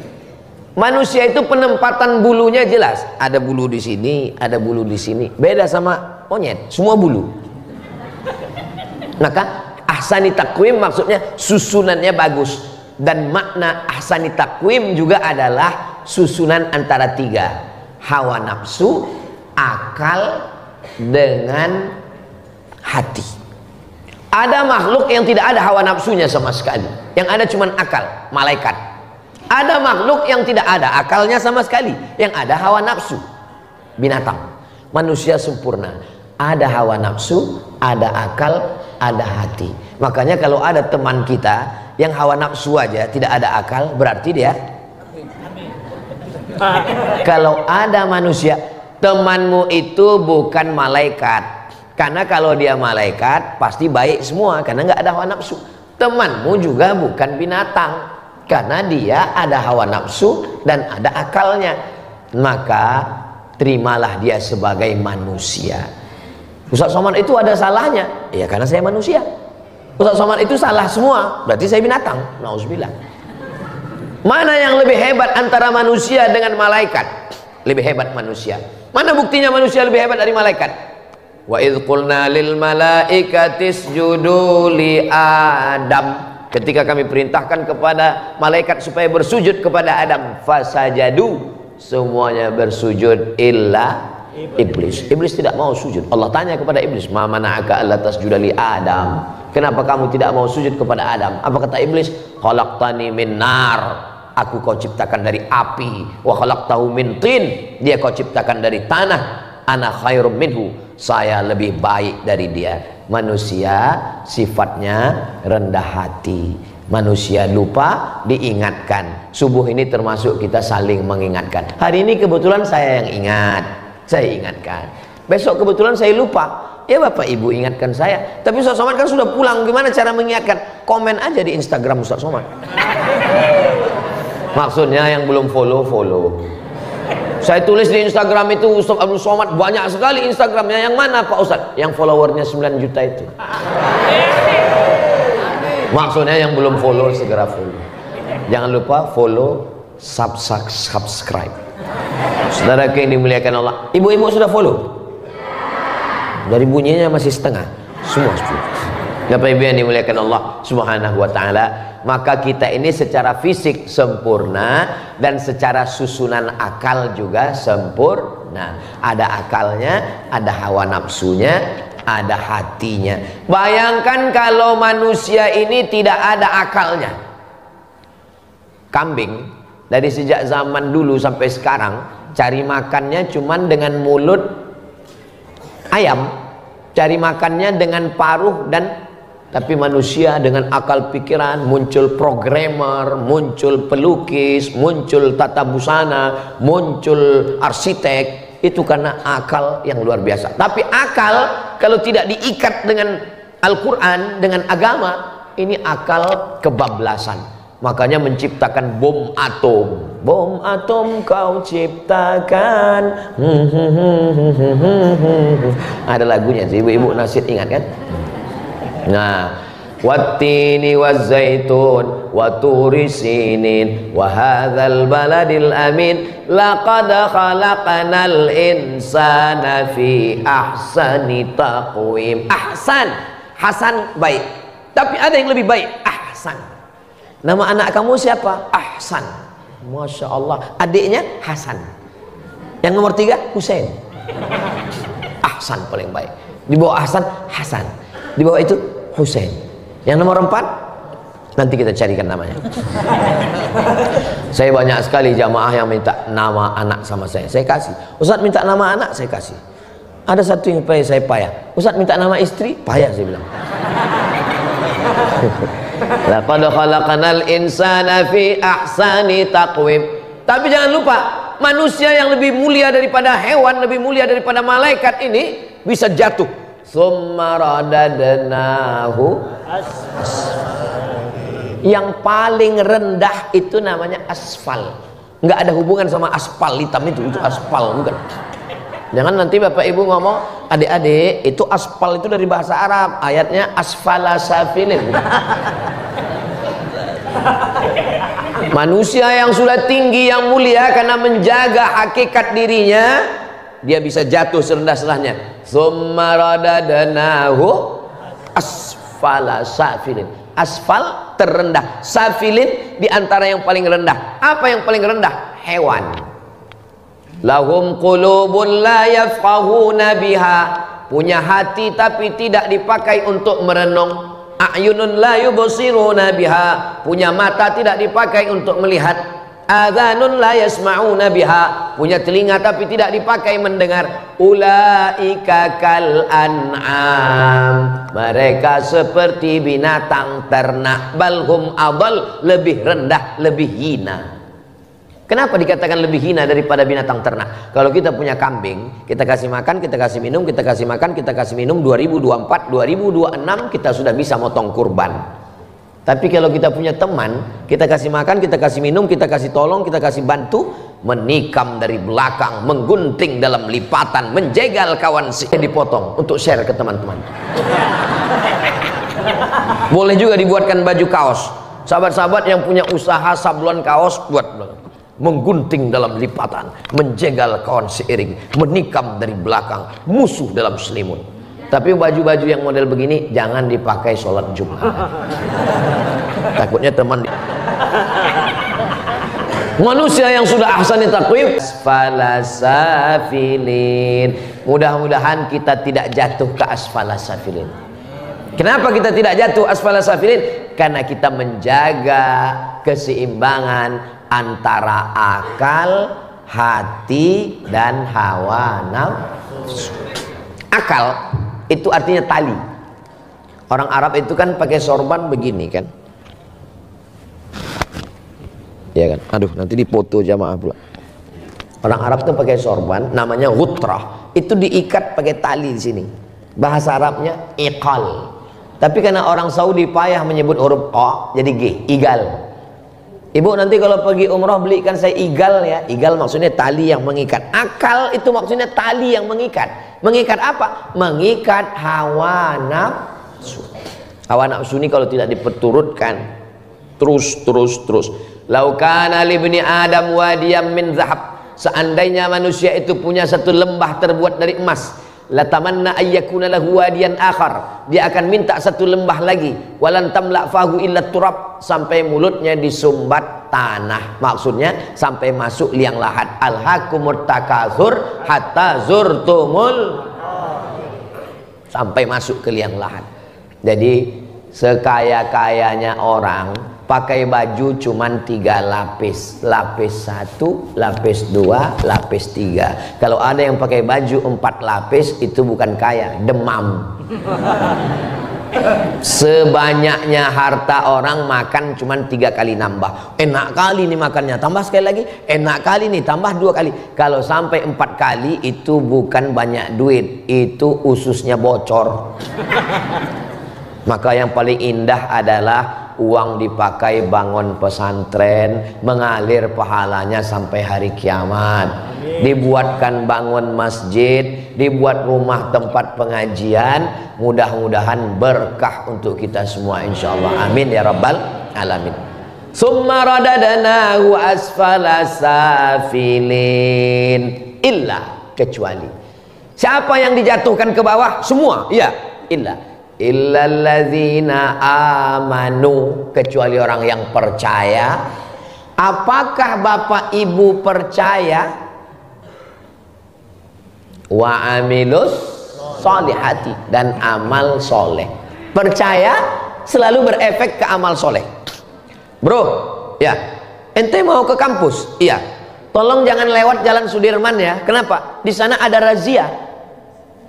penempatan bulunya jelas. Ada bulu di sini, ada bulu di sini. Beda sama monyet, semua bulu. Maka ahsani taqwim maksudnya susunannya bagus. Dan makna ahsani taqwim juga adalah susunan antara tiga. Hawa nafsu, akal, dengan hati. Ada makhluk yang tidak ada hawa nafsunya sama sekali. Yang ada cuma akal, malaikat. Ada makhluk yang tidak ada akalnya sama sekali. Yang ada hawa nafsu, binatang. Manusia sempurna. Ada hawa nafsu, ada akal, ada hati. Makanya kalau ada teman kita yang hawa nafsu aja tidak ada akal, berarti dia. Kalau ada manusia, temanmu itu bukan malaikat. Karena kalau dia malaikat pasti baik semua, karena nggak ada hawa nafsu. Temanmu juga bukan binatang, karena dia ada hawa nafsu dan ada akalnya. Maka terimalah dia sebagai manusia. Ustaz Somad itu ada salahnya, ya karena saya manusia. Ustaz Somad itu salah semua, berarti saya binatang. Nauzubillah. Mana yang lebih hebat antara manusia dengan malaikat? Lebih hebat manusia. Mana buktinya manusia lebih hebat dari malaikat? Wa idh qulna lil malaikati isjudu li Adam. Ketika kami perintahkan kepada malaikat supaya bersujud kepada Adam, fasajadu, semuanya bersujud illa iblis. Iblis tidak mau sujud. Allah tanya kepada iblis, ma mana'aka alla tasjuda li Adam? Kenapa kamu tidak mau sujud kepada Adam? Apa kata iblis? Khalaqtani min nar. Aku kau ciptakan dari api. Wa khalaqtahu min tin. Dia kau ciptakan dari tanah. Ana khairum minhu. Saya lebih baik dari dia. Manusia sifatnya rendah hati. Manusia lupa, diingatkan. Subuh ini termasuk kita saling mengingatkan. Hari ini kebetulan saya yang ingat, saya ingatkan. Besok kebetulan saya lupa, ya Bapak Ibu ingatkan saya. Tapi Ustaz Somad kan sudah pulang, gimana cara mengingatkan? Komen aja di Instagram Ustaz Somad. Maksudnya yang belum follow. Saya tulis di Instagram itu Ustaz Abdul Somad, banyak sekali Instagramnya. Yang mana Pak Ustaz? Yang followernya 9 juta itu. Maksudnya yang belum follow segera follow. Jangan lupa follow, subscribe. Saudara yang dimuliakan Allah, ibu-ibu sudah follow? Dari bunyinya masih setengah. Semua 10. Bapak Ibu yang dimuliakan Allah Subhanahu wa taala, maka kita ini secara fisik sempurna dan secara susunan akal juga sempurna. Ada akalnya, ada hawa nafsunya, ada hatinya. Bayangkan kalau manusia ini tidak ada akalnya. Kambing dari sejak zaman dulu sampai sekarang cari makannya cuman dengan mulut ayam, cari makannya dengan paruh dan tapi manusia dengan akal pikiran, muncul programmer, muncul pelukis, muncul tata busana, muncul arsitek, itu karena akal yang luar biasa. Tapi akal kalau tidak diikat dengan Al-Quran, dengan agama, ini akal kebablasan. Makanya menciptakan bom atom. Bom atom kau ciptakan. Ada lagunya sih, ibu-ibu Nasid ingat kan? Nah, wattini wazzaitun wa turi sinin wa hadzal baladil amin laqad khalaqnal insana fi ahsani taqwim. Ahsan, Hasan baik, tapi ada yang lebih baik, Ahsan. Nama anak kamu siapa? Ahsan. Masya Allah. Adiknya Hasan. Yang nomor 3 Husain. Ahsan paling baik. Di bawah Ahsan, Hasan. Di bawah itu Husain. Yang nomor 4 nanti kita carikan namanya. Saya banyak sekali jamaah yang minta nama anak sama saya kasih. Ustaz minta nama anak, saya kasih. Ada satu yang saya payah. Ustaz minta nama istri, payah saya bilang. Laqad khalaqnal insana fi ahsani taqwim. Tapi jangan lupa, manusia yang lebih mulia daripada hewan, lebih mulia daripada malaikat ini bisa jatuh. Summa radadnahu. Yang paling rendah itu namanya asfal. Nggak ada hubungan sama aspal hitam itu aspal bukan. Jangan nanti Bapak Ibu ngomong, adik-adik itu aspal itu dari bahasa Arab, ayatnya asfala safilin. Manusia yang sudah tinggi, yang mulia karena menjaga hakikat dirinya, dia bisa jatuh serendah-serendahnya. Tsumma radadnahu asfala safilin. Asfal terendah, safilin di antara yang paling rendah. Apa yang paling rendah? Hewan. Lahum qulubun la yafqahuna biha, punya hati tapi tidak dipakai untuk merenung. A'yunun la yubsiruna biha, punya mata tidak dipakai untuk melihat. Adhanun la yasma'una biha, punya telinga tapi tidak dipakai mendengar. Ulaika kal an'am, mereka seperti binatang ternak. Balhum adall, lebih rendah, lebih hina. Kenapa dikatakan lebih hina daripada binatang ternak? Kalau kita punya kambing, kita kasih makan, kita kasih minum, kita kasih makan, kita kasih minum, 2024, 2026 kita sudah bisa motong kurban. Tapi kalau kita punya teman, kita kasih makan, kita kasih minum, kita kasih tolong, kita kasih bantu, menikam dari belakang, menggunting dalam lipatan, menjegal kawan dipotong untuk share ke teman-teman. Boleh juga dibuatkan baju kaos. Sahabat-sahabat yang punya usaha sablon kaos, buat menggunting dalam lipatan, menjegal kawan seiring, menikam dari belakang, musuh dalam selimut. Tapi baju-baju yang model begini jangan dipakai sholat Jumat. Takutnya teman manusia yang sudah ahsani taqwim asfalasafilin. Mudah-mudahan kita tidak jatuh ke asfalasafilin. Kenapa kita tidak jatuh asfalasafilin? Karena kita menjaga keseimbangan antara akal, hati, dan hawa nafsu. Akal itu artinya tali. Orang Arab itu kan pakai sorban begini kan. Ya kan? Aduh, nanti dipoto jamaah pula. Orang Arab itu pakai sorban, namanya ghutrah. Itu diikat pakai tali di sini. Bahasa Arabnya iqal. Tapi karena orang Saudi payah menyebut huruf O, jadi G, igal. Ibu nanti kalau pergi umroh belikan saya igal ya. Igal maksudnya tali yang mengikat. Akal itu maksudnya tali yang mengikat. Mengikat apa? Mengikat hawa nafsu. Hawa nafsu ini kalau tidak diperturutkan terus. Lau kana libni Adam wadiyam min zahab. Seandainya manusia itu punya satu lembah terbuat dari emas, latamanna ayyakuna lahu wadiyan akhar, dia akan minta satu lembah lagi, walan tamla fahu illa turab, sampai mulutnya disumbat tanah, maksudnya sampai masuk liang lahat. Alhaqumut takatsur hatta zurtumul, sampai masuk ke liang lahat. Jadi sekaya-kayanya orang pakai baju cuman 3 lapis, lapis 1, lapis 2, lapis 3. Kalau ada yang pakai baju 4 lapis, itu bukan kaya, demam. Sebanyaknya harta orang, makan cuman 3 kali nambah. Enak kali nih makannya, tambah sekali lagi. Enak kali nih, tambah 2 kali. Kalau sampai 4 kali, itu bukan banyak duit, itu ususnya bocor. Maka yang paling indah adalah uang dipakai bangun pesantren, mengalir pahalanya sampai hari kiamat. Dibuatkan bangun masjid, dibuat rumah tempat pengajian, mudah-mudahan berkah untuk kita semua insyaallah. Amin ya rabbal alamin. Summa radadnahu asfala safilin, illa, kecuali siapa yang dijatuhkan ke bawah? Semua, iya, illa illalladzina amanu, kecuali orang yang percaya. Apakah Bapak Ibu percaya? Wa amilus solihati, dan amal soleh. Percaya selalu berefek ke amal soleh. Bro, ya, ente mau ke kampus? Iya. Tolong jangan lewat Jalan Sudirman ya. Kenapa? Di sana ada razia.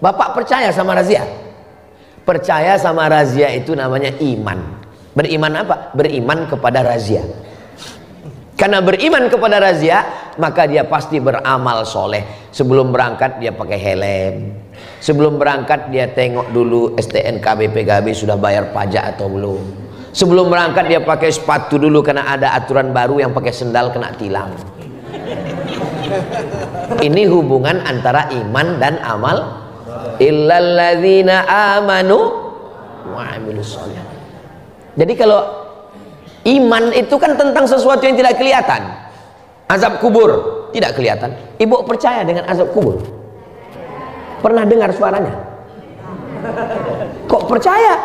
Bapak percaya sama razia? Percaya sama razia itu namanya iman. Beriman apa? Beriman kepada razia. Karena beriman kepada razia, maka dia pasti beramal soleh. Sebelum berangkat dia pakai helm. Sebelum berangkat dia tengok dulu STNK BPKB sudah bayar pajak atau belum. Sebelum berangkat dia pakai sepatu dulu, karena ada aturan baru yang pakai sendal kena tilang. Ini hubungan antara iman dan amal. Illalladzina amanu wa amilus sholihat. Jadi kalau iman itu kan tentang sesuatu yang tidak kelihatan. Azab kubur tidak kelihatan. Ibu percaya dengan azab kubur? Pernah dengar suaranya? Kok percaya?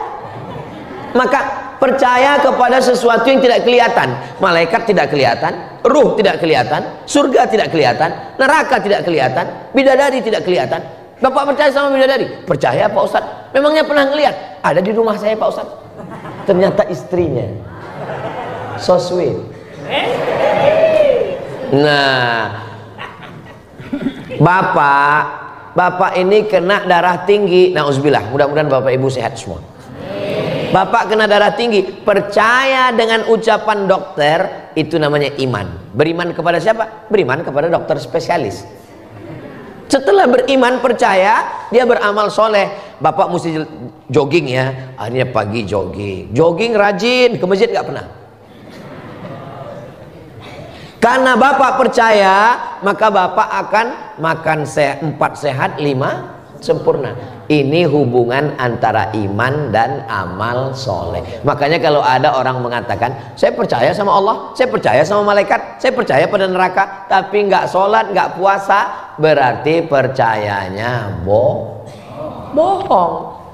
Maka percaya kepada sesuatu yang tidak kelihatan. Malaikat tidak kelihatan, ruh tidak kelihatan, surga tidak kelihatan, neraka tidak kelihatan, bidadari tidak kelihatan. Bapak percaya sama bidadari? Percaya Pak Ustadz. Memangnya pernah ngeliat? Ada di rumah saya Pak Ustadz. Ternyata istrinya. So sweet. Nah, Bapak ini kena darah tinggi. Nauzubillah. Mudah-mudahan Bapak Ibu sehat semua. Bapak kena darah tinggi, percaya dengan ucapan dokter, itu namanya iman. Beriman kepada siapa? Beriman kepada dokter spesialis. Setelah beriman, percaya, dia beramal soleh. Bapak mesti jogging ya, akhirnya pagi jogging. Jogging rajin, ke masjid gak pernah. Karena Bapak percaya, maka Bapak akan makan 4 sehat 5 sempurna. Ini hubungan antara iman dan amal soleh. Makanya kalau ada orang mengatakan, saya percaya sama Allah, saya percaya sama malaikat, saya percaya pada neraka, tapi nggak sholat, nggak puasa, berarti percayanya bohong.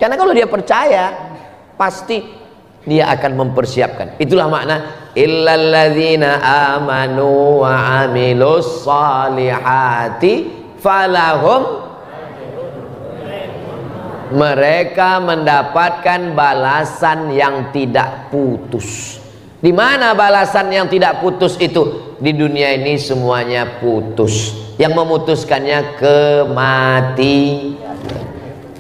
Karena kalau dia percaya, pasti dia akan mempersiapkan. Itulah makna illalladzina amanu wa amilus solihati falahum, mereka mendapatkan balasan yang tidak putus. Di mana balasan yang tidak putus itu? Di dunia ini semuanya putus. Yang memutuskannya kematian.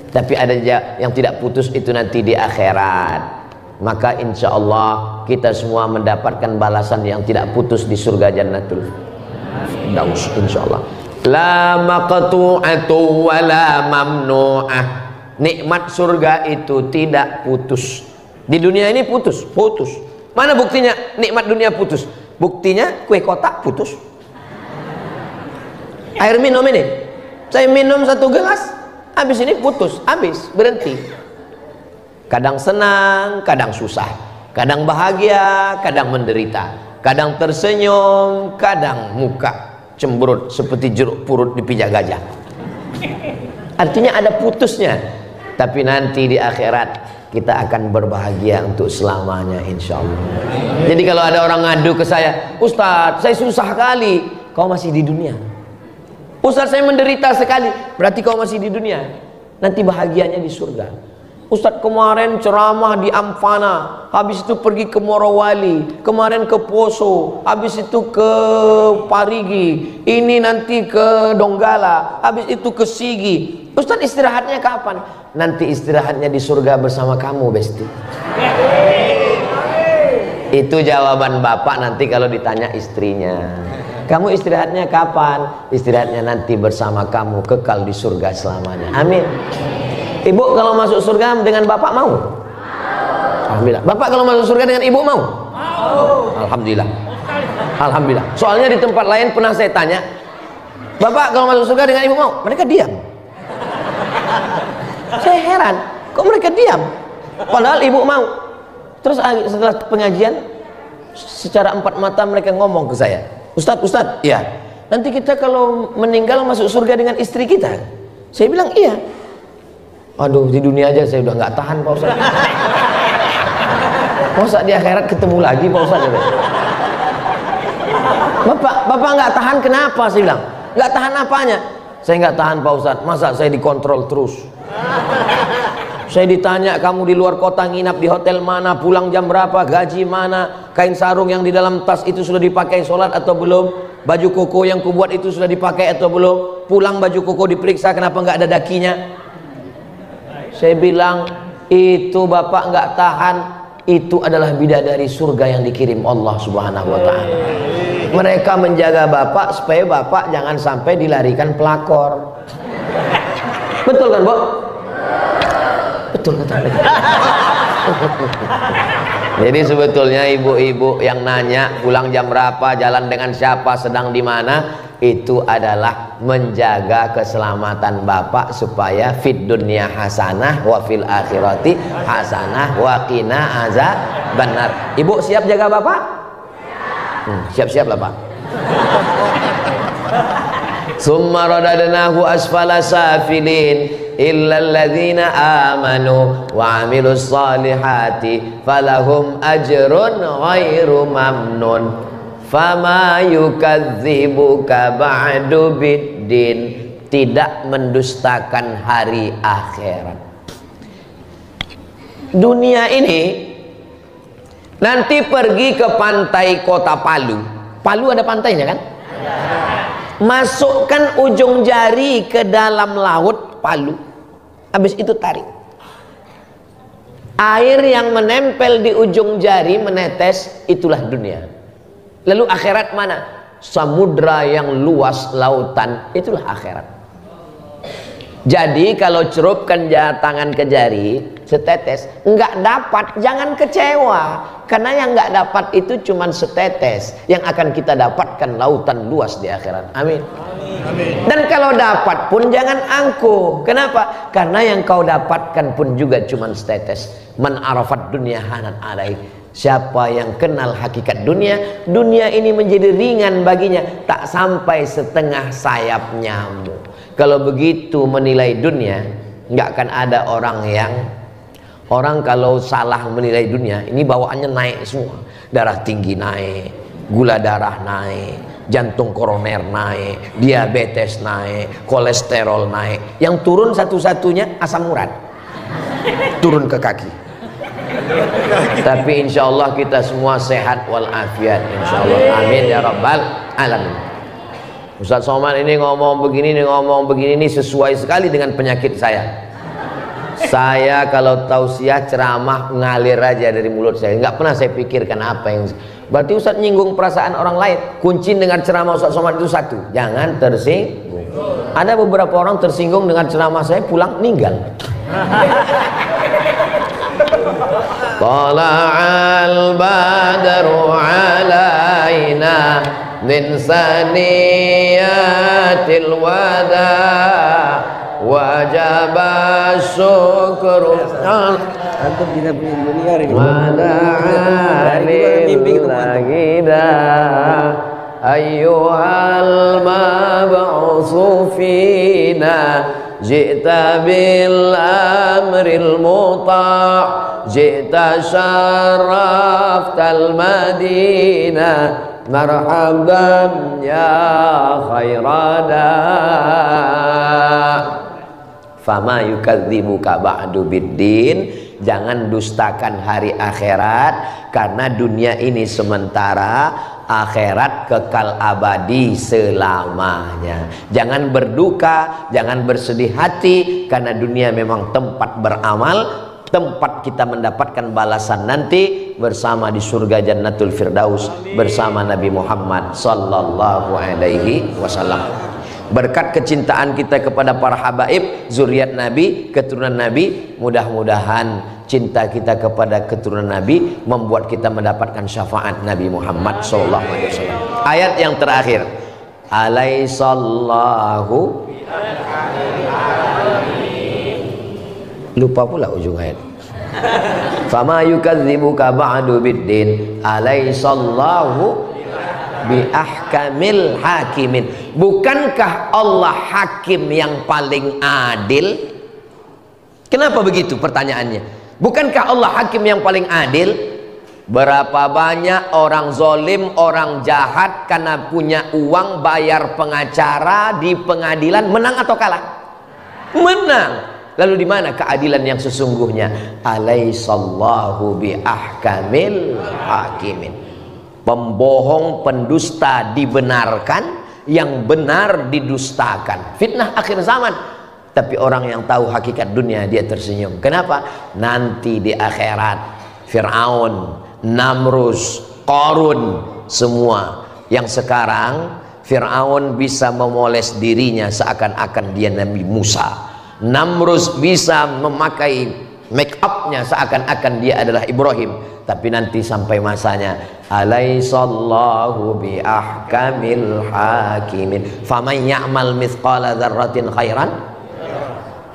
Tapi ada yang tidak putus itu nanti di akhirat. Maka insya Allah kita semua mendapatkan balasan yang tidak putus di surga Jannatul Firdaus insya Allah. La maqtu'atu wa la mamnu'ah. Nikmat surga itu tidak putus. Di dunia ini putus. Mana buktinya nikmat dunia putus? Buktinya kue kotak putus. Air minum ini, saya minum 1 gelas, habis ini putus, habis, berhenti. Kadang senang, kadang susah, kadang bahagia, kadang menderita, kadang tersenyum, kadang muka cemberut seperti jeruk purut dipijak gajah. Artinya ada putusnya. Tapi nanti di akhirat kita akan berbahagia untuk selamanya insya Allah. Jadi kalau ada orang ngadu ke saya, Ustadz saya susah kali, kau masih di dunia. Ustadz saya menderita sekali, berarti kau masih di dunia. Nanti bahagianya di surga. Ustadz kemarin ceramah di Ampana, habis itu pergi ke Morowali, kemarin ke Poso, habis itu ke Parigi, ini nanti ke Donggala, habis itu ke Sigi. Ustadz istirahatnya kapan? Nanti istirahatnya di surga bersama kamu, Besti. Itu jawaban bapak nanti kalau ditanya istrinya. Kamu istirahatnya kapan? Istirahatnya nanti bersama kamu, kekal di surga selamanya. Amin. Ibu kalau masuk surga dengan bapak mau? Alhamdulillah. Bapak kalau masuk surga dengan ibu mau? Alhamdulillah. Alhamdulillah. Soalnya di tempat lain pernah saya tanya, bapak kalau masuk surga dengan ibu mau? Mereka diam. Saya heran, kok mereka diam? Padahal ibu mau. Terus setelah pengajian, secara empat mata mereka ngomong ke saya, Ustadz, iya. Nanti kita kalau meninggal masuk surga dengan istri kita. Saya bilang iya. Aduh, di dunia aja saya udah nggak tahan Pak Ustadz. Masa di akhirat ketemu lagi Pak Ustadz? Bapak nggak tahan kenapa? Saya bilang nggak tahan apanya? Saya nggak tahan Pak Ustadz. Masa saya dikontrol terus? Saya ditanya, kamu di luar kota nginap di hotel mana, pulang jam berapa, gaji mana, kain sarung yang di dalam tas itu sudah dipakai sholat atau belum, baju koko yang kubuat itu sudah dipakai atau belum, pulang baju koko diperiksa kenapa nggak ada dakinya. Saya bilang itu bapak nggak tahan, itu adalah bidadari surga yang dikirim Allah Subhanahu wa Ta'ala. Mereka menjaga bapak supaya bapak jangan sampai dilarikan pelakor. Betul kan, Bu? Betul kata mereka. Jadi sebetulnya ibu-ibu yang nanya pulang jam berapa, jalan dengan siapa, sedang di mana, itu adalah menjaga keselamatan bapak supaya fid dunya hasanah wa fil akhirati hasanah wa qina azabannar. Ibu siap jaga bapak? Siap-siap lah Pak. Summa radadnahu asfala safilin illal ladzina amanu wa amilus salihati falahum ajrun ghairu mamnun fama yukadzibuka ba'du biddin. Tidak mendustakan hari akhirat. Dunia ini nanti pergi ke pantai kota Palu. Palu ada pantainya kan? Masukkan ujung jari ke dalam laut Palu, habis itu tarik. Air yang menempel di ujung jari menetes, itulah dunia. Lalu akhirat mana? Samudra yang luas, lautan, itulah akhirat. Jadi kalau cerupkan tangan ke jari setetes, nggak dapat, jangan kecewa, karena yang nggak dapat itu cuman setetes. Yang akan kita dapatkan lautan luas di akhirat. Amin. Amin. Dan kalau dapat pun jangan angkuh. Kenapa? Karena yang kau dapatkan pun juga cuman setetes. Man arafat dunia hanan alaih. Siapa yang kenal hakikat dunia, dunia ini menjadi ringan baginya, tak sampai setengah sayap nyamuk. Kalau begitu menilai dunia, nggak akan ada orang kalau salah menilai dunia, ini bawaannya naik semua. Darah tinggi naik, gula darah naik, jantung koroner naik, diabetes naik, kolesterol naik. Yang turun satu-satunya asam urat, turun ke kaki. Tapi insya Allah kita semua sehat walafiat, insya Allah. Amin ya rabbal alamin. Ustaz Somad ini ngomong begini, ini sesuai sekali dengan penyakit saya. Saya kalau tausiah ceramah ngalir aja dari mulut saya, nggak pernah saya pikirkan apa yang. Berarti Ustaz nyinggung perasaan orang lain. Kunci dengan ceramah Ustaz Somad itu satu, jangan tersinggung. Ada beberapa orang tersinggung dengan ceramah saya, pulang meninggal. Tala'al badru alaina min saniyatil wada wajaba syukru antum tidak punya dunia ini mada'alil lagida ayyuhal mab'usu fina ji'ta bil amril muta' ji'ta syaraftal madinah marhaban ya khairada. Fama yukadzibuka ba'du biddin. Jangan dustakan hari akhirat, karena dunia ini sementara, akhirat kekal abadi selamanya. Jangan berduka, jangan bersedih hati, karena dunia memang tempat beramal, tempat kita mendapatkan balasan nanti bersama di surga Jannatul Firdaus bersama Nabi Muhammad sallallahu alaihi wasallam. Berkat kecintaan kita kepada para habaib, zuriat Nabi, keturunan Nabi, mudah-mudahan cinta kita kepada keturunan Nabi membuat kita mendapatkan syafaat Nabi Muhammad sallallahu alaihi wasallam. Ayat yang terakhir, alaihissallahu, lupa pula ujung ayat. Fama yukadzibuka ba'du biddin alaihissallahu bi ahkamil hakimin. Bukankah Allah hakim yang paling adil? Kenapa begitu pertanyaannya? Bukankah Allah hakim yang paling adil? Berapa banyak orang zolim, orang jahat karena punya uang bayar pengacara di pengadilan, menang atau kalah? Menang. Lalu di mana keadilan yang sesungguhnya? Alaihissallahu bi ahkamil hakimin. Pembohong, pendusta dibenarkan, yang benar didustakan. Fitnah akhir zaman. Tapi orang yang tahu hakikat dunia, dia tersenyum. Kenapa? Nanti di akhirat Fir'aun, Namrus, Qarun, semua yang sekarang Fir'aun bisa memoles dirinya seakan-akan dia Nabi Musa. Namrus bisa memakai make upnya seakan-akan dia adalah Ibrahim. Tapi nanti sampai masanya, alaihissallahu bi ahkamil hakimin. Faman ya'mal mithqala dzarratin khairan.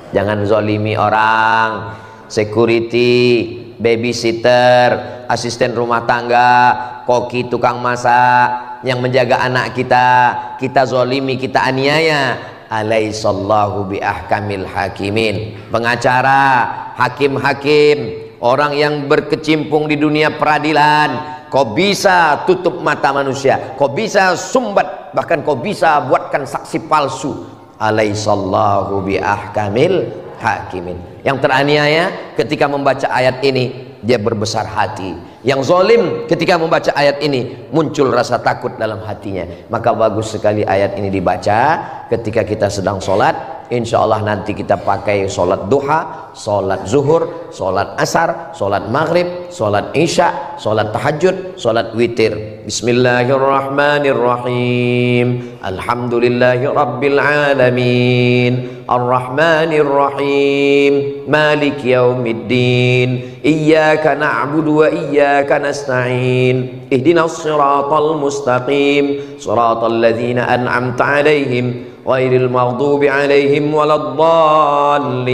Jangan zolimi orang. Security, babysitter, asisten rumah tangga, koki, tukang masak, yang menjaga anak kita zolimi, kita aniaya. Alaihissallahu bi ahkamil hakimin. Pengacara, hakim-hakim, orang yang berkecimpung di dunia peradilan, kau bisa tutup mata manusia, kau bisa sumbat, bahkan kau bisa buatkan saksi palsu. Alaihissallahu bi ahkamil hakimin. Yang teraniaya ketika membaca ayat ini, dia berbesar hati. Yang zalim ketika membaca ayat ini, muncul rasa takut dalam hatinya. Maka bagus sekali ayat ini dibaca ketika kita sedang sholat. Insya Allah nanti kita pakai sholat duha, sholat zuhur, sholat asar, sholat maghrib, sholat isya, sholat tahajud, sholat witir. Bismillahirrahmanirrahim. Alhamdulillahi rabbil alamin. Ar-Rahmanir-Rahim. Malik yaumiddin. Iyyaka na'budu wa iyyaka nasta'in. Ihdinas siratal mustaqim. Siratal ladzina an'amta 'alaihim ghairil maghdubi 'alaihim waladdallin.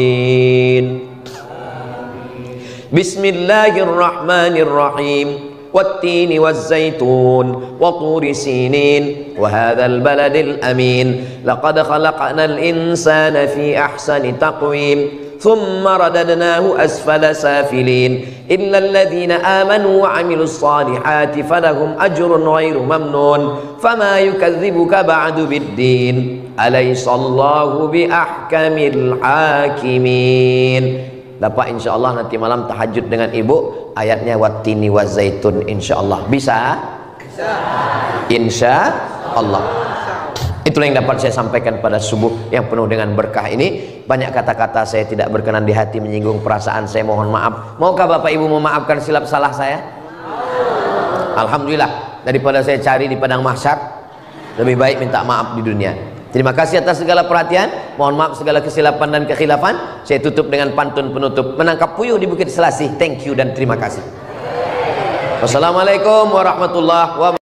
Bismillahirrahmanirrahim. والتين والزيتون وطور سينين وهذا البلد الأمين لقد خلقنا الإنسان في أحسن تقويم ثم رددناه أسفل سافلين إلا الذين آمنوا وعملوا الصالحات فلهم أجر غير ممنون فما يكذبك بعد بالدين أليس الله بأحكم الحاكمين. Dapat insyaallah nanti malam tahajud dengan ibu, ayatnya wattini wazaitun insyaallah. Bisa? Bisa. Insyaallah. Itulah yang dapat saya sampaikan pada subuh yang penuh dengan berkah ini. Banyak kata-kata saya tidak berkenan di hati, menyinggung perasaan saya, mohon maaf. Maukah Bapak Ibu memaafkan silap salah saya? Alhamdulillah, daripada saya cari di padang mahsyar, lebih baik minta maaf di dunia. Terima kasih atas segala perhatian. Mohon maaf segala kesilapan dan kekhilafan. Saya tutup dengan pantun penutup. Menangkap puyuh di Bukit Selasih. Thank you dan terima kasih. Wassalamualaikum warahmatullahi wabarakatuh.